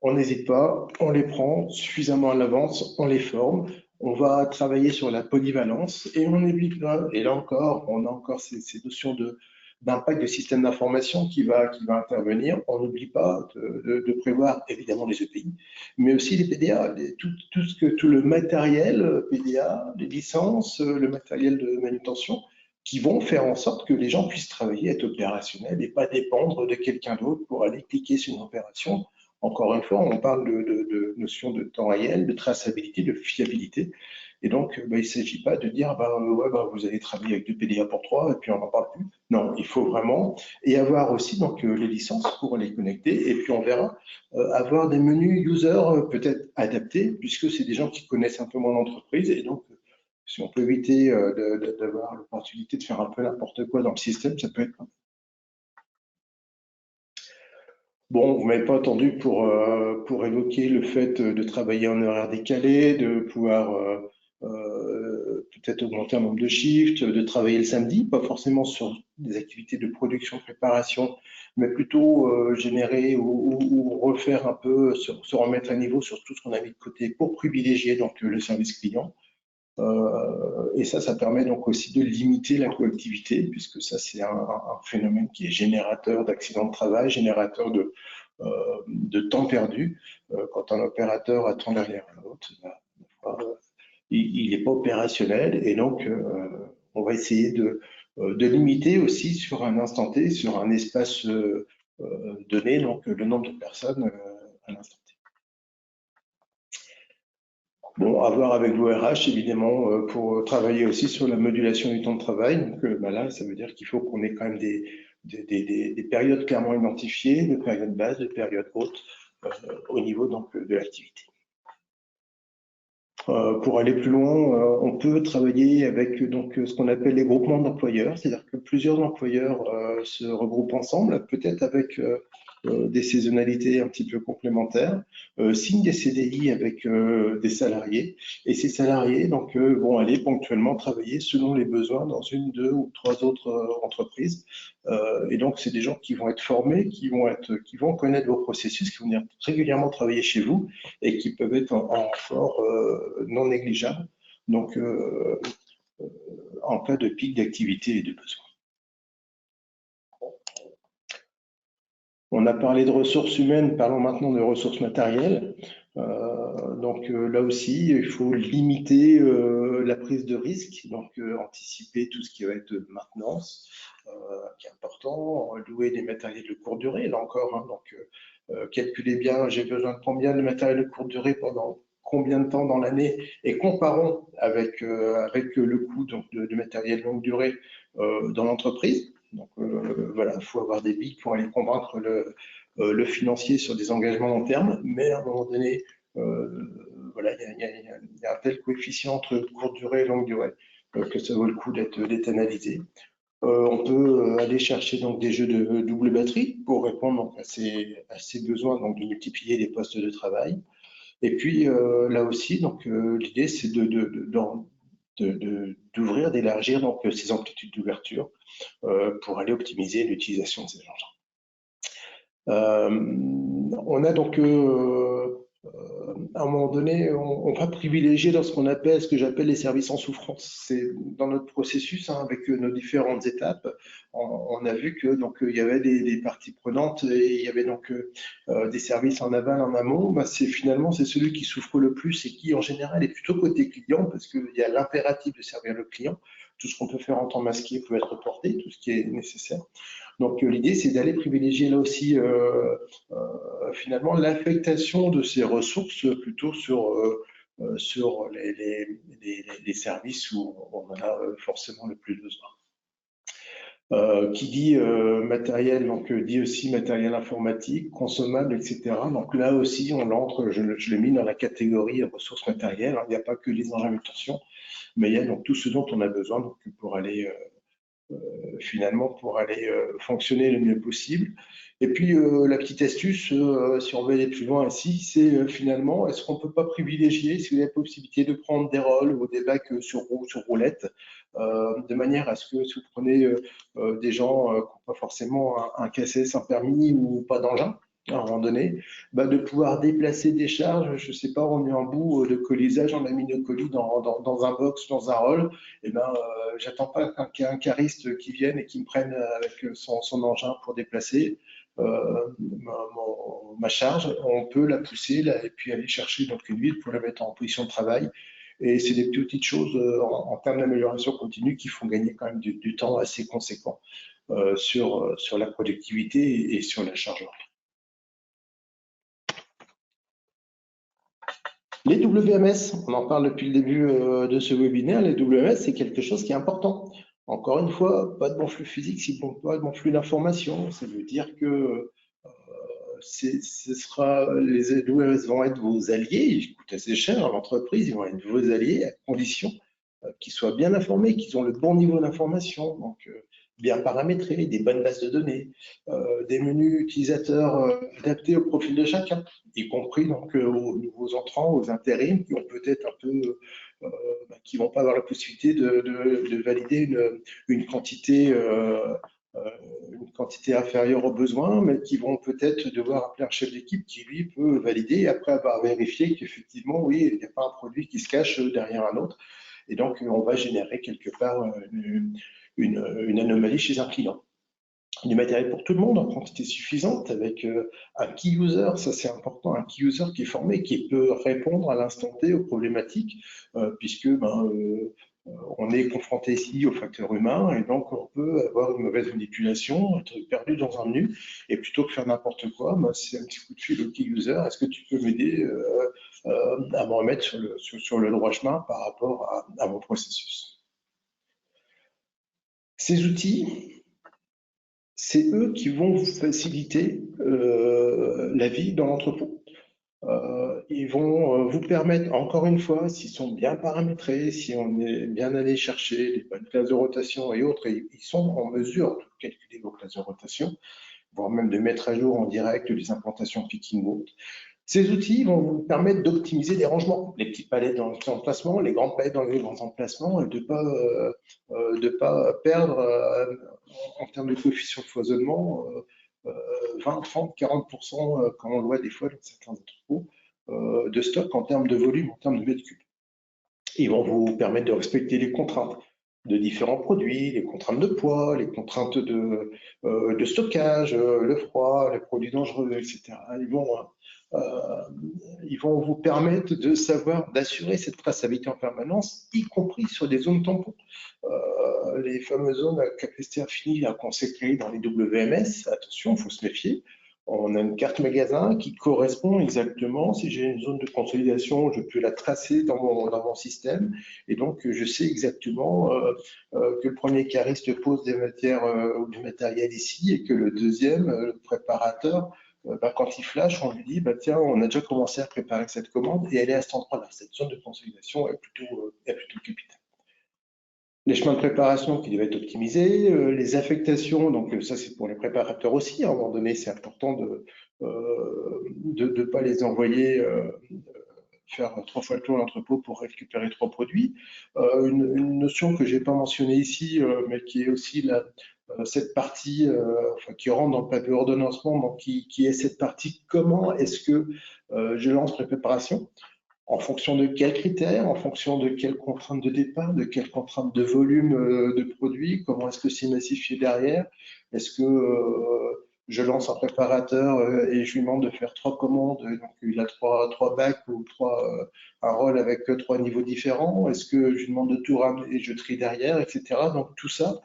on n'hésite pas, on les prend suffisamment à l'avance, on les forme, on va travailler sur la polyvalence et on n'oublie pas, et là encore, on a encore ces notions d'impact de système d'information qui va intervenir. On n'oublie pas de prévoir évidemment les EPI, mais aussi les PDA, tout le matériel PDA, les licences, le matériel de manutention qui vont faire en sorte que les gens puissent travailler, être opérationnels et pas dépendre de quelqu'un d'autre pour aller cliquer sur une opération. Encore une fois, on parle de notion de temps réel, de traçabilité, de fiabilité. Et donc, il ne s'agit pas de dire, ouais, vous allez travailler avec 2 PDA pour 3 et puis on n'en parle plus. Non, il faut vraiment, et avoir aussi donc, les licences pour les connecter. Et puis on verra, avoir des menus user peut-être adaptés, puisque c'est des gens qui connaissent un peu moins l'entreprise. Et donc, si on peut éviter d'avoir l'opportunité de faire un peu n'importe quoi dans le système, ça peut être. Bon, vous m'avez pas attendu pour évoquer le fait de travailler en horaire décalé, de pouvoir peut-être augmenter un nombre de shifts, de travailler le samedi, pas forcément sur des activités de production, préparation, mais plutôt générer ou refaire un peu, se remettre à niveau sur tout ce qu'on a mis de côté pour privilégier donc le service client. Et ça permet donc aussi de limiter la coactivité, puisque ça, c'est un phénomène qui est générateur d'accidents de travail, générateur de temps perdu. Quand un opérateur attend derrière l'autre, il n'est pas opérationnel, et donc on va essayer de limiter aussi sur un instant T, sur un espace donné, donc le nombre de personnes à l'instant T. Bon, à voir avec l'ORH, évidemment, pour travailler aussi sur la modulation du temps de travail. Donc là, ça veut dire qu'il faut qu'on ait quand même des périodes clairement identifiées, de périodes basses, de périodes hautes, au niveau donc, de l'activité. Pour aller plus loin, on peut travailler avec donc, ce qu'on appelle les groupements d'employeurs, c'est-à-dire que plusieurs employeurs se regroupent ensemble, peut-être avec des saisonnalités un petit peu complémentaires, signent des CDI avec des salariés, et ces salariés donc, vont aller ponctuellement travailler selon les besoins dans une, deux ou trois autres entreprises. Et donc, c'est des gens qui vont être formés, qui vont connaître vos processus, qui vont venir régulièrement travailler chez vous et qui peuvent être en renfort non négligeable, donc en cas de pic d'activité et de besoin. On a parlé de ressources humaines, parlons maintenant de ressources matérielles. Donc là aussi, il faut limiter la prise de risque, donc anticiper tout ce qui va être maintenance, qui est important, louer des matériels de courte durée, là encore, hein, donc calculer bien, j'ai besoin de combien de matériel de courte durée pendant combien de temps dans l'année, et comparons avec le coût donc, de matériel longue durée dans l'entreprise. Donc voilà, il faut avoir des billes pour aller convaincre le financier sur des engagements long terme, mais à un moment donné, voilà, il y a un tel coefficient entre courte durée et longue durée que ça vaut le coup d'être analysé. On peut aller chercher donc des jeux de double batterie pour répondre donc, à ces besoins donc, de multiplier les postes de travail. Et puis là aussi, donc l'idée c'est d'ouvrir, d'élargir donc ces amplitudes d'ouverture pour aller optimiser l'utilisation de ces engins. On a donc À un moment donné, on va privilégier dans ce que j'appelle les services en souffrance. C'est dans notre processus, hein, avec nos différentes étapes, on a vu que donc il y avait des parties prenantes et il y avait donc des services en aval, en amont. Bah, c'est celui qui souffre le plus et qui en général est plutôt côté client parce qu'il y a l'impératif de servir le client. Tout ce qu'on peut faire en temps masqué peut être reporté, tout ce qui est nécessaire. Donc l'idée, c'est d'aller privilégier là aussi finalement l'affectation de ces ressources plutôt sur les services où on en a forcément le plus besoin. Qui dit matériel, donc dit aussi matériel informatique, consommable, etc. Donc là aussi, je l'ai mis dans la catégorie ressources matérielles. Il n'y a pas que les engins de tension, mais il y a donc tout ce dont on a besoin donc, pour aller finalement pour aller fonctionner le mieux possible. Et puis la petite astuce, si on veut aller plus loin ici, c'est finalement, est-ce qu'on ne peut pas privilégier, si vous avez la possibilité de prendre des rôles ou des bacs sur roulette, de manière à ce que si vous prenez des gens qui n'ont pas forcément un KCS, un permis ou pas d'engin, à un moment donné, bah, de pouvoir déplacer des charges, je ne sais pas, on est en bout de colisage, on a mis nos colis dans un box, dans un rôle, et ben j'attends pas qu'un cariste qui vienne et qui me prenne avec son engin pour déplacer ma charge. On peut la pousser là, et puis aller chercher donc une huile pour la mettre en position de travail. Et c'est des petites choses en termes d'amélioration continue qui font gagner quand même du temps assez conséquent sur la productivité et sur la charge horaire. Les WMS, on en parle depuis le début de ce webinaire, les WMS, c'est quelque chose qui est important. Encore une fois, pas de bon flux physique, si pas de bon flux d'information. Ça veut dire que les WMS vont être vos alliés, ils coûtent assez cher à l'entreprise, ils vont être vos alliés à condition qu'ils soient bien informés, qu'ils ont le bon niveau d'information. Donc, bien paramétrés, des bonnes bases de données, des menus utilisateurs adaptés au profil de chacun, y compris donc aux nouveaux entrants, aux intérims qui ont peut-être un peu, qui vont pas avoir la possibilité de valider une quantité inférieure aux besoins, mais qui vont peut-être devoir appeler un chef d'équipe qui, lui, peut valider après avoir vérifié qu'effectivement, oui, il n'y a pas un produit qui se cache derrière un autre. Et donc, on va générer quelque part une anomalie chez un client. Du matériel pour tout le monde en quantité suffisante avec un key user, ça c'est important, un key user qui est formé, qui peut répondre à l'instant T aux problématiques, puisque on est confronté ici au facteur humain et donc on peut avoir une mauvaise manipulation, être perdu dans un menu et plutôt que faire n'importe quoi, c'est un petit coup de fil au key user. Est-ce que tu peux m'aider à me remettre sur le droit chemin par rapport à mon processus? Ces outils, c'est eux qui vont vous faciliter la vie dans l'entrepôt. Ils vont vous permettre, encore une fois, s'ils sont bien paramétrés, si on est bien allé chercher les bonnes classes de rotation et autres, et ils sont en mesure de calculer vos classes de rotation, voire même de mettre à jour en direct les implantations picking mode. Ces outils vont vous permettre d'optimiser les rangements, les petites palettes dans les petits emplacements, les grandes palettes dans les grands emplacements, et de ne pas perdre en termes de coefficient de foisonnement 20, 30, 40%, comme on le voit des fois dans certains entrepôts, de stock en termes de volume, en termes de mètres cubes. Ils vont vous permettre de respecter les contraintes de différents produits, les contraintes de poids, les contraintes de stockage, le froid, les produits dangereux, etc. Ils vont vous permettre de savoir, d'assurer cette traçabilité en permanence, y compris sur des zones tampons. Les fameuses zones à capacité infinie qu'on s'est créées dans les WMS, attention, il faut se méfier. On a une carte magasin qui correspond exactement. Si j'ai une zone de consolidation, je peux la tracer dans mon système. Et donc, je sais exactement que le premier cariste pose des matières ou du matériel ici et que le deuxième, le préparateur, quand il flash, on lui dit tiens, on a déjà commencé à préparer cette commande et elle est à cet endroit-là. Cette zone de consolidation est plutôt capitale. Les chemins de préparation qui doivent être optimisés, les affectations, donc ça c'est pour les préparateurs aussi, à un moment donné c'est important de ne pas les envoyer faire 3 fois le tour de l'entrepôt pour récupérer 3 produits. Une notion que je n'ai pas mentionnée ici, mais qui est aussi cette partie enfin, qui rentre dans le papier ordonnancement, donc qui est cette partie comment est-ce que je lance préparation, en fonction de quels critères, en fonction de quelles contraintes de départ, de quelles contraintes de volume de produits, comment est-ce que c'est massifié derrière, est-ce que je lance un préparateur et je lui demande de faire 3 commandes, donc il a trois bacs ou un rôle avec 3 niveaux différents, est-ce que je lui demande de tout ramener et je trie derrière, etc. Donc tout ça,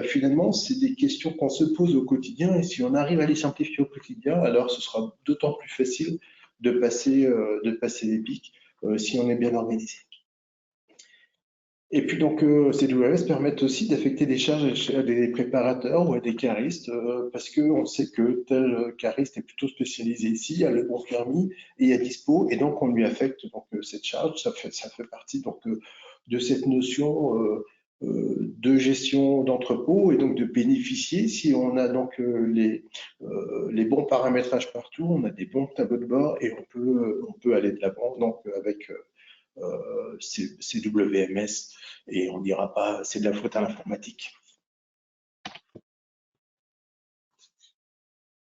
finalement, c'est des questions qu'on se pose au quotidien et si on arrive à les simplifier au quotidien, alors ce sera d'autant plus facile de passer les pics si on est bien organisé. Et puis donc, ces WMS permettent aussi d'affecter des charges à des préparateurs ou à des caristes, parce qu'on sait que tel cariste est plutôt spécialisé ici, a le bon permis et est dispo, et donc on lui affecte donc, cette charge. Ça fait partie donc, de cette notion de gestion d'entrepôt et donc de bénéficier, si on a donc les bons paramétrages partout, on a des bons tableaux de bord et on peut aller de l'avant donc avec WMS et on ne dira pas c'est de la faute à l'informatique.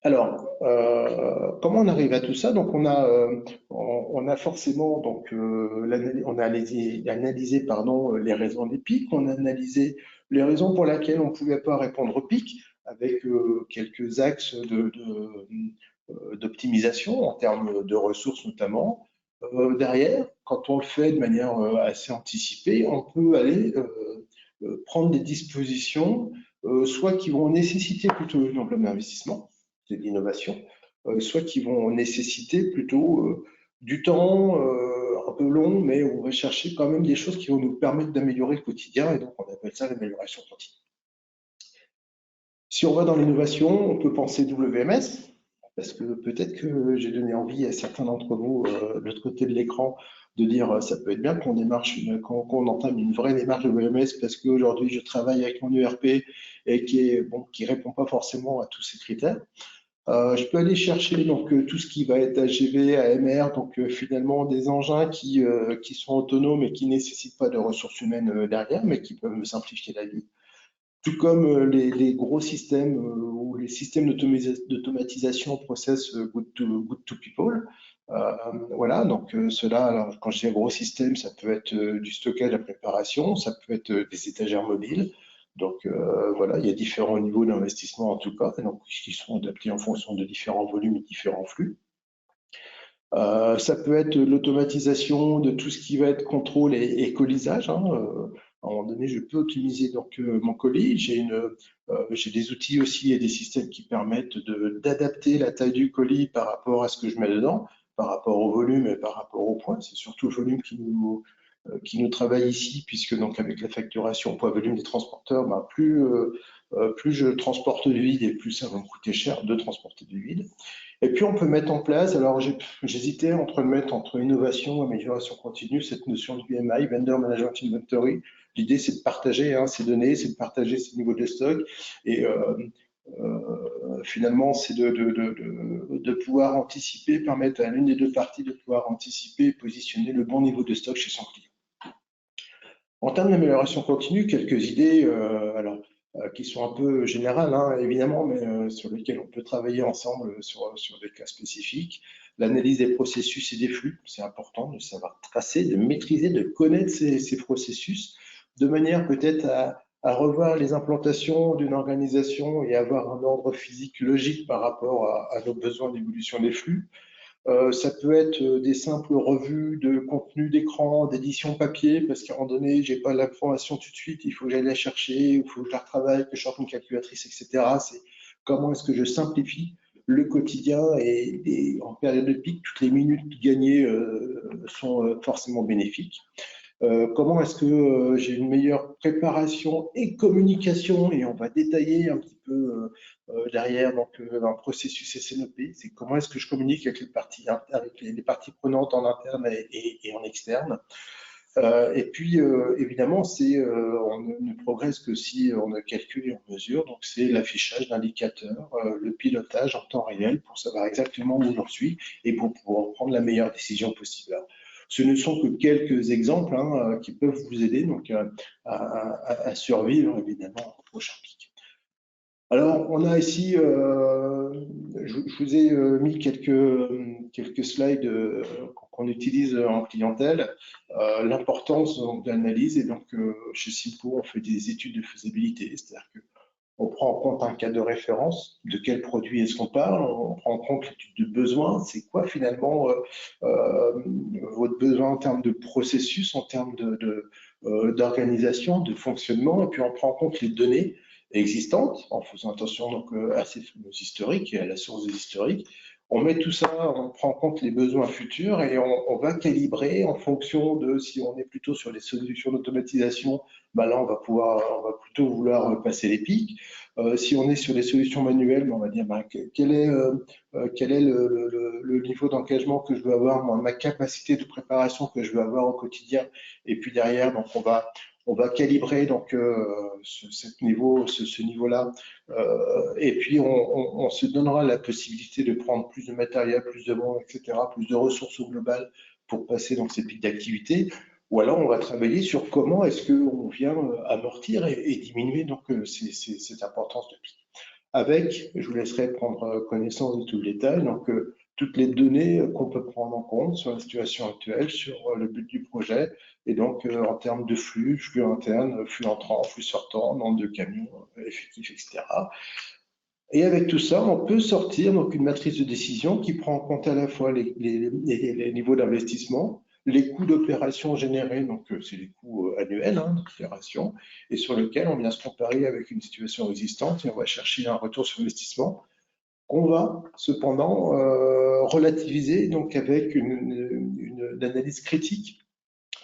Alors, comment on arrive à tout ça? Donc, on a forcément donc on a analysé pardon les raisons des pics, on a analysé les raisons pour lesquelles on ne pouvait pas répondre aux pics avec quelques axes d'optimisation en termes de ressources notamment. Derrière, quand on le fait de manière assez anticipée, on peut aller prendre des dispositions, soit qui vont nécessiter plutôt une enveloppe d'investissement, c'est de l'innovation, soit qui vont nécessiter plutôt du temps un peu long, mais on va chercher quand même des choses qui vont nous permettre d'améliorer le quotidien, et donc on appelle ça l'amélioration continue. Si on va dans l'innovation, on peut penser WMS, parce que peut-être que j'ai donné envie à certains d'entre vous de l'autre côté de l'écran de dire ça peut être bien qu'on entame une vraie démarche de WMS parce qu'aujourd'hui je travaille avec mon ERP et qui répond pas forcément à tous ces critères. Je peux aller chercher donc tout ce qui va être AGV, AMR, donc finalement des engins qui sont autonomes et qui nécessitent pas de ressources humaines derrière, mais qui peuvent me simplifier la vie. Tout comme les gros systèmes ou les systèmes d'automatisation process good to people. Voilà, donc cela, alors, quand je dis un gros système, ça peut être du stockage à préparation, ça peut être des étagères mobiles. Donc voilà, il y a différents niveaux d'investissement en tout cas, donc, qui sont adaptés en fonction de différents volumes et différents flux. Ça peut être l'automatisation de tout ce qui va être contrôle et colisage. Hein. À un moment donné, je peux optimiser donc mon colis. J'ai des outils aussi et des systèmes qui permettent d'adapter la taille du colis par rapport à ce que je mets dedans, par rapport au volume et par rapport au poids. C'est surtout le volume qui nous travaille ici, puisque donc avec la facturation poids-volume des transporteurs, ben, plus je transporte du vide et plus ça va me coûter cher de transporter du vide. Et puis on peut mettre en place, alors j'hésitais entre innovation et amélioration continue, cette notion de VMI, Vendor Management Inventory. L'idée c'est de partager ces données, c'est de partager ces niveaux de stock et finalement c'est de pouvoir anticiper, permettre à l'une des deux parties de pouvoir anticiper et positionner le bon niveau de stock chez son client. En termes d'amélioration continue, quelques idées qui sont un peu générales, hein, évidemment, mais sur lesquelles on peut travailler ensemble sur des cas spécifiques. L'analyse des processus et des flux, c'est important de savoir tracer, de maîtriser, de connaître ces processus, de manière peut-être à revoir les implantations d'une organisation et avoir un ordre physique logique par rapport à nos besoins d'évolution des flux. Ça peut être des simples revues de contenu d'écran, d'édition papier, parce qu'à un moment donné, j'ai pas l'information tout de suite, il faut que j'aille la chercher, il faut que je la retravaille, que je sorte une calculatrice, etc. C'est comment est-ce que je simplifie le quotidien et en période de pic, toutes les minutes gagnées sont forcément bénéfiques. Comment est-ce que j'ai une meilleure préparation et communication, et on va détailler un petit peu derrière donc un processus SNOP, c'est comment est-ce que je communique avec les parties prenantes en interne et en externe. Et puis évidemment, on ne progresse que si on calcule et on mesure, donc c'est l'affichage d'indicateurs, le pilotage en temps réel pour savoir exactement où j'en suis et pour pouvoir prendre la meilleure décision possible. Alors, ce ne sont que quelques exemples qui peuvent vous aider donc à survivre évidemment au prochain pic. Alors, on a ici, je vous ai mis quelques slides qu'on utilise en clientèle. L'importance de l'analyse, et donc chez Simpo, on fait des études de faisabilité, c'est-à-dire qu'on prend en compte un cas de référence, de quel produit est-ce qu'on parle, on prend en compte l'étude de besoin, c'est quoi finalement votre besoin en termes de processus, en termes d'organisation, de fonctionnement, et puis on prend en compte les données existantes, en faisant attention donc à ces fameux historiques et à la source des historiques. On met tout ça, on prend en compte les besoins futurs et on va calibrer en fonction de si on est plutôt sur les solutions d'automatisation, ben là on va plutôt vouloir passer les pics. Si on est sur des solutions manuelles, ben on va dire ben, quel est le niveau d'engagement que je veux avoir, moi, ma capacité de préparation que je veux avoir au quotidien. Et puis derrière, donc on va calibrer donc ce niveau-là, et puis on se donnera la possibilité de prendre plus de matériel, plus de monde, etc., plus de ressources au global pour passer dans ces pics d'activité. Ou alors on va travailler sur comment est-ce qu'on vient amortir et diminuer donc cette importance de pic. Avec, je vous laisserai prendre connaissance de tout le détail, donc toutes les données qu'on peut prendre en compte sur la situation actuelle, sur le but du projet, et donc en termes de flux interne, flux entrant, flux sortant, nombre de camions effectifs, etc. Et avec tout ça, on peut sortir donc une matrice de décision qui prend en compte à la fois les niveaux d'investissement, les coûts d'opération générés, donc c'est les coûts annuels d'opération, et sur lequel on vient se comparer avec une situation existante et on va chercher un retour sur investissement qu'on va cependant relativiser donc avec une analyse critique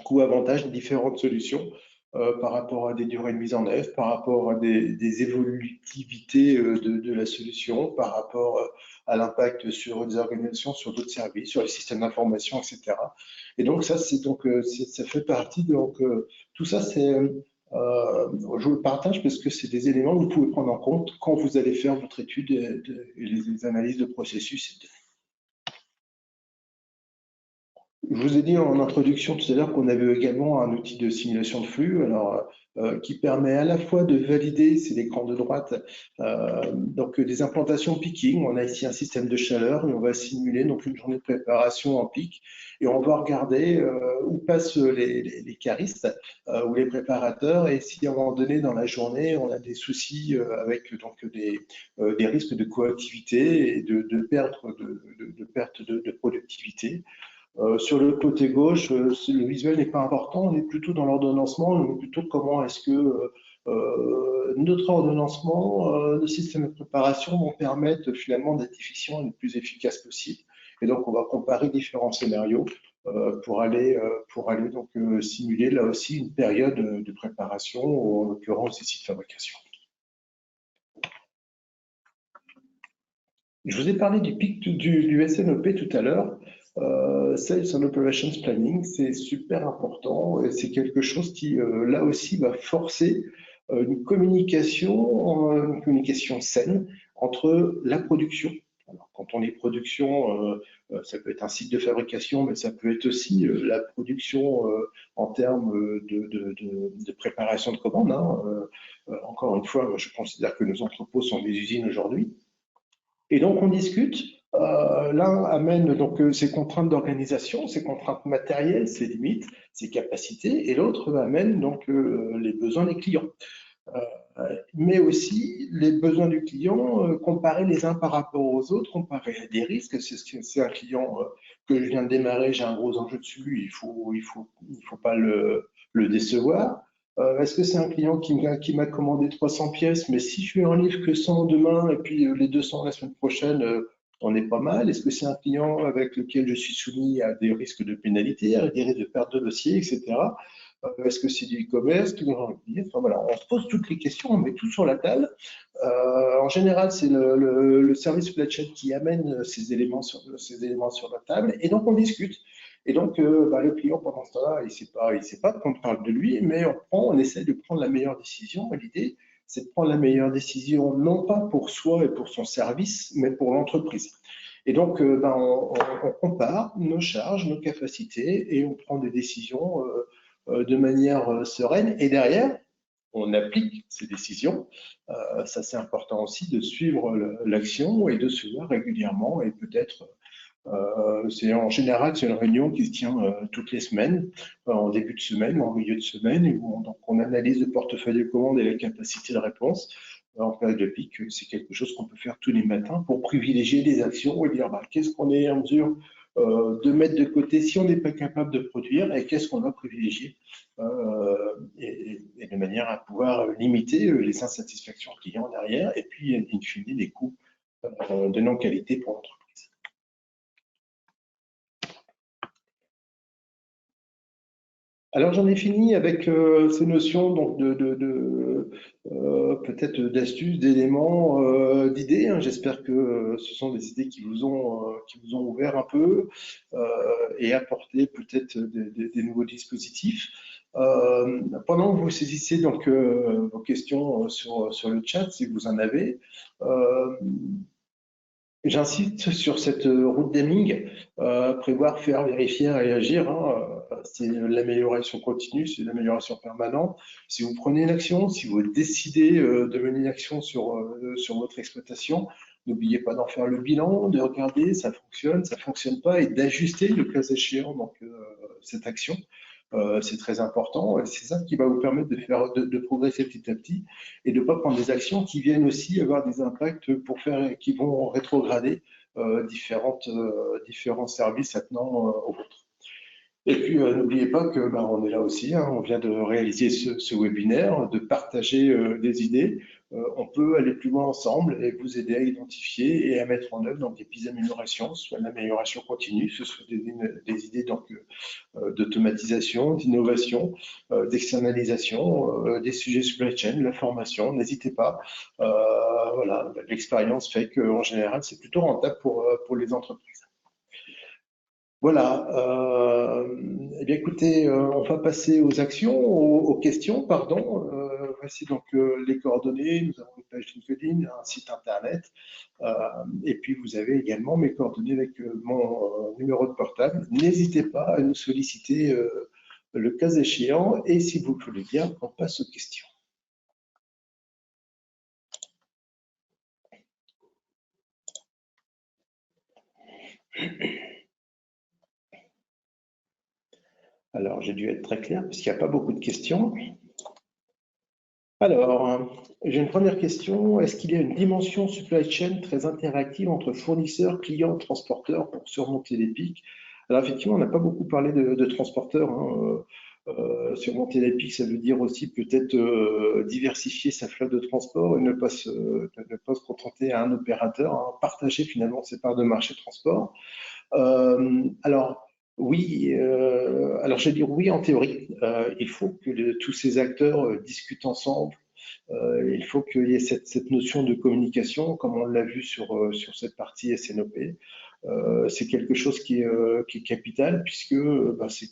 coût-avantage des différentes solutions par rapport à des durées de mise en œuvre, par rapport à des évolutivités de la solution, par rapport à l'impact sur des organisations, sur d'autres services, sur les systèmes d'information, etc. Et donc ça, ça fait partie donc tout ça, je vous le partage parce que c'est des éléments que vous pouvez prendre en compte quand vous allez faire votre étude et les analyses de processus. Je vous ai dit en introduction tout à l'heure qu'on avait également un outil de simulation de flux, qui permet à la fois de valider, c'est l'écran de droite, donc des implantations picking. On a ici un système de chaleur et on va simuler donc une journée de préparation en pic et on va regarder où passent les caristes ou les préparateurs, et si à un moment donné dans la journée on a des soucis avec donc des risques de coactivité et de perte de productivité. Sur le côté gauche, le visuel n'est pas important, on est plutôt dans l'ordonnancement, on est plutôt comment est-ce que notre ordonnancement, nos systèmes de préparation vont permettre finalement d'être efficient et le plus efficace possible. Et donc, on va comparer différents scénarios pour aller donc simuler là aussi une période de préparation, en l'occurrence des sites de fabrication. Je vous ai parlé du PIC du SNOP tout à l'heure. Sales and Operations Planning, c'est super important et c'est quelque chose qui, là aussi, va forcer une communication saine entre la production. Alors, quand on dit production, ça peut être un site de fabrication, mais ça peut être aussi la production en termes de préparation de commandes. Encore une fois, je considère que nos entrepôts sont des usines aujourd'hui. Et donc, on discute. L'un amène donc ses contraintes d'organisation, ses contraintes matérielles, ses limites, ses capacités, et l'autre amène donc les besoins des clients. Mais aussi les besoins du client comparés les uns par rapport aux autres, comparés à des risques. C'est un client que je viens de démarrer, j'ai un gros enjeu dessus, il faut pas le décevoir. Est-ce que c'est un client qui m'a commandé 300 pièces, mais si je lui en livre que 100 demain et puis les 200 la semaine prochaine, on est pas mal? Est-ce que c'est un client avec lequel je suis soumis à des risques de pénalité, à des risques de perte de dossier, etc. Est-ce que c'est du e-commerce? Enfin, voilà, on se pose toutes les questions, on met tout sur la table. En général, c'est le service supply chain qui amène ces éléments sur la table, et donc on discute. Et donc, le client, pendant ce temps-là, il sait pas qu'on parle de lui, mais on essaie de prendre la meilleure décision. L'idée, c'est de prendre la meilleure décision, non pas pour soi et pour son service, mais pour l'entreprise. Et donc, on compare nos charges, nos capacités, et on prend des décisions de manière sereine. Et derrière, on applique ces décisions. Ça, c'est important aussi de suivre l'action et de se voir régulièrement et peut-être en général, c'est une réunion qui se tient toutes les semaines, en début de semaine ou en milieu de semaine, et où on analyse le portefeuille de commandes et la capacité de réponse. En période de pic, c'est quelque chose qu'on peut faire tous les matins pour privilégier des actions et dire qu'est-ce qu'on est en mesure de mettre de côté si on n'est pas capable de produire et qu'est-ce qu'on doit privilégier et de manière à pouvoir limiter les insatisfactions clients derrière et puis, in fine, les coûts de non-qualité pour l'entreprise. Alors j'en ai fini avec ces notions donc peut-être d'astuces, d'éléments, d'idées. Hein. J'espère que ce sont des idées qui vous ont ouvert un peu et apporté peut-être des nouveaux dispositifs. Pendant que vous saisissez donc vos questions sur le chat, si vous en avez, j'insiste sur cette route d'aiming, prévoir, faire, vérifier, réagir. Hein, c'est l'amélioration continue, c'est l'amélioration permanente. Si vous prenez une action, si vous décidez de mener une action sur votre exploitation, n'oubliez pas d'en faire le bilan, de regarder ça fonctionne pas, et d'ajuster le cas échéant donc cette action. C'est très important et c'est ça qui va vous permettre de progresser petit à petit et de ne pas prendre des actions qui viennent aussi avoir des impacts qui vont rétrograder différents services attenant aux vôtres. Et puis, n'oubliez pas que on est là aussi, hein, on vient de réaliser ce webinaire, de partager des idées. On peut aller plus loin ensemble et vous aider à identifier et à mettre en œuvre donc, des pistes d'amélioration, soit l'amélioration continue, ce soit des idées d'automatisation, d'innovation, d'externalisation, des sujets supply chain, la formation. N'hésitez pas. Voilà, l'expérience fait qu'en général, c'est plutôt rentable pour les entreprises. Voilà. Eh bien, écoutez, on va passer aux actions, aux questions, pardon. Voici donc les coordonnées. Nous avons une page LinkedIn, un site internet. Et puis, vous avez également mes coordonnées avec mon numéro de portable. N'hésitez pas à nous solliciter le cas échéant. Et si vous le voulez bien, on passe aux questions. Alors, j'ai dû être très clair parce qu'il n'y a pas beaucoup de questions. Alors, j'ai une première question. Est-ce qu'il y a une dimension supply chain très interactive entre fournisseurs, clients, transporteurs pour surmonter les pics? Alors, effectivement, on n'a pas beaucoup parlé de transporteurs. Hein. Surmonter les pics, ça veut dire aussi peut-être diversifier sa flotte de transport et ne pas se contenter à un opérateur, hein, partager finalement ses parts de marché transport. Alors, oui, alors je vais dire oui en théorie. Il faut que tous ces acteurs discutent ensemble. Il faut qu'il y ait cette notion de communication, comme on l'a vu sur cette partie SNOP. C'est quelque chose qui est capital, puisque c'est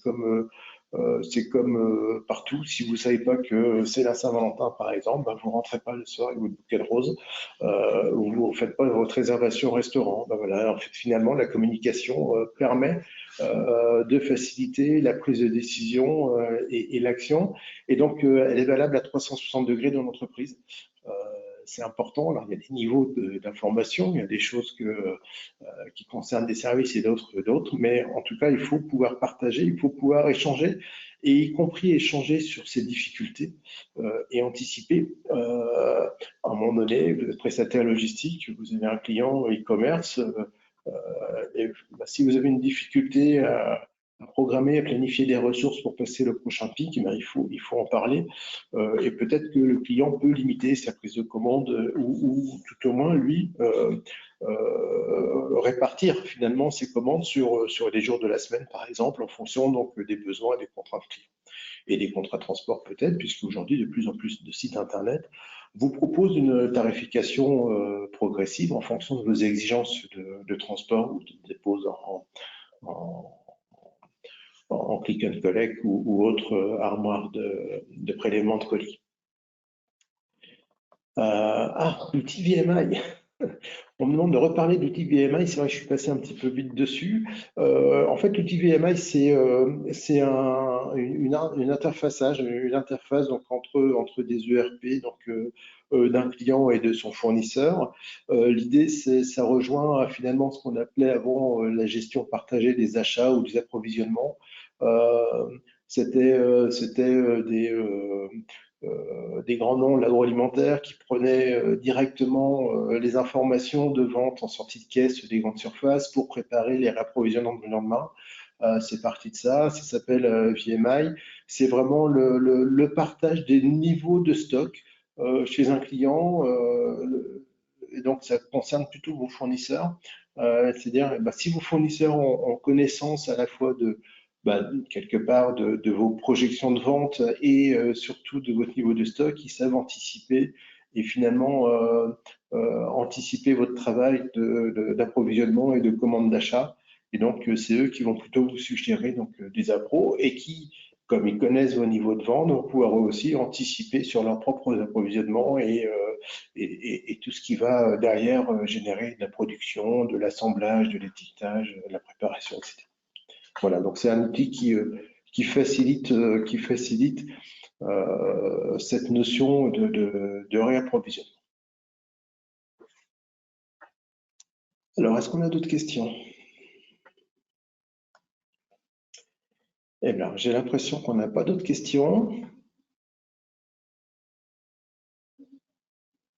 comme partout. Si vous ne savez pas que c'est la Saint-Valentin, par exemple, vous ne rentrez pas le soir avec votre bouquet de roses, ou vous ne faites pas votre réservation au restaurant. Voilà. En fait, finalement, la communication permet de faciliter la prise de décision et l'action. Et donc, elle est valable à 360 degrés dans l'entreprise. C'est important. Alors, il y a des niveaux d'information, il y a des choses qui concernent des services et d'autres, mais en tout cas, il faut pouvoir partager, il faut pouvoir échanger, et y compris échanger sur ces difficultés et anticiper. À un moment donné, vous êtes prestataire logistique, vous avez un client e-commerce, si vous avez une difficulté à programmer, à planifier des ressources pour passer le prochain pic, il faut en parler. Et peut-être que le client peut limiter sa prise de commande ou tout au moins, lui, répartir finalement ses commandes sur les jours de la semaine, par exemple, en fonction donc des besoins et des contraintes clients. Et des contrats de transport peut-être, puisqu'aujourd'hui, de plus en plus de sites Internet vous proposent une tarification progressive en fonction de vos exigences de transport ou de dépose en click and collect ou autre armoire de prélèvement de colis. L'outil VMI. On me demande de reparler d'outils VMI. C'est vrai que je suis passé un petit peu vite dessus. En fait, l'outil VMI, c'est une interfaçage, une interface donc, entre des ERP, donc d'un client et de son fournisseur. L'idée, ça rejoint finalement ce qu'on appelait avant la gestion partagée des achats ou des approvisionnements. Euh, c'était des grands noms de l'agroalimentaire qui prenaient directement les informations de vente en sortie de caisse des grandes surfaces pour préparer les réapprovisionnements du lendemain. C'est parti de ça s'appelle VMI. C'est vraiment le partage des niveaux de stock chez un client. Et donc, ça concerne plutôt vos fournisseurs. C'est-à-dire, si vos fournisseurs ont connaissance à la fois quelque part de vos projections de vente et surtout de votre niveau de stock, ils savent anticiper et finalement anticiper votre travail d'approvisionnement et de commande d'achat. Et donc, c'est eux qui vont plutôt vous suggérer donc, des appros et qui, comme ils connaissent vos niveaux de vente, vont pouvoir eux aussi anticiper sur leurs propres approvisionnements et tout ce qui va derrière générer de la production, de l'assemblage, de l'étiquetage, de la préparation, etc. Voilà, donc c'est un outil qui facilite cette notion de réapprovisionnement. Alors, est-ce qu'on a d'autres questions? Eh bien, j'ai l'impression qu'on n'a pas d'autres questions.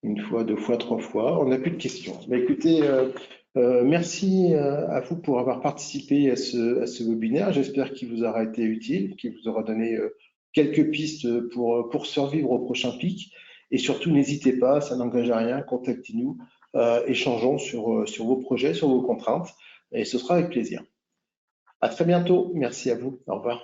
Une fois, deux fois, trois fois, on n'a plus de questions. Mais écoutez, merci à vous pour avoir participé à ce webinaire. J'espère qu'il vous aura été utile, qu'il vous aura donné quelques pistes pour survivre au prochain pic. Et surtout, n'hésitez pas, ça n'engage à rien, contactez-nous, échangeons sur vos projets, sur vos contraintes, et ce sera avec plaisir. À très bientôt. Merci à vous. Au revoir.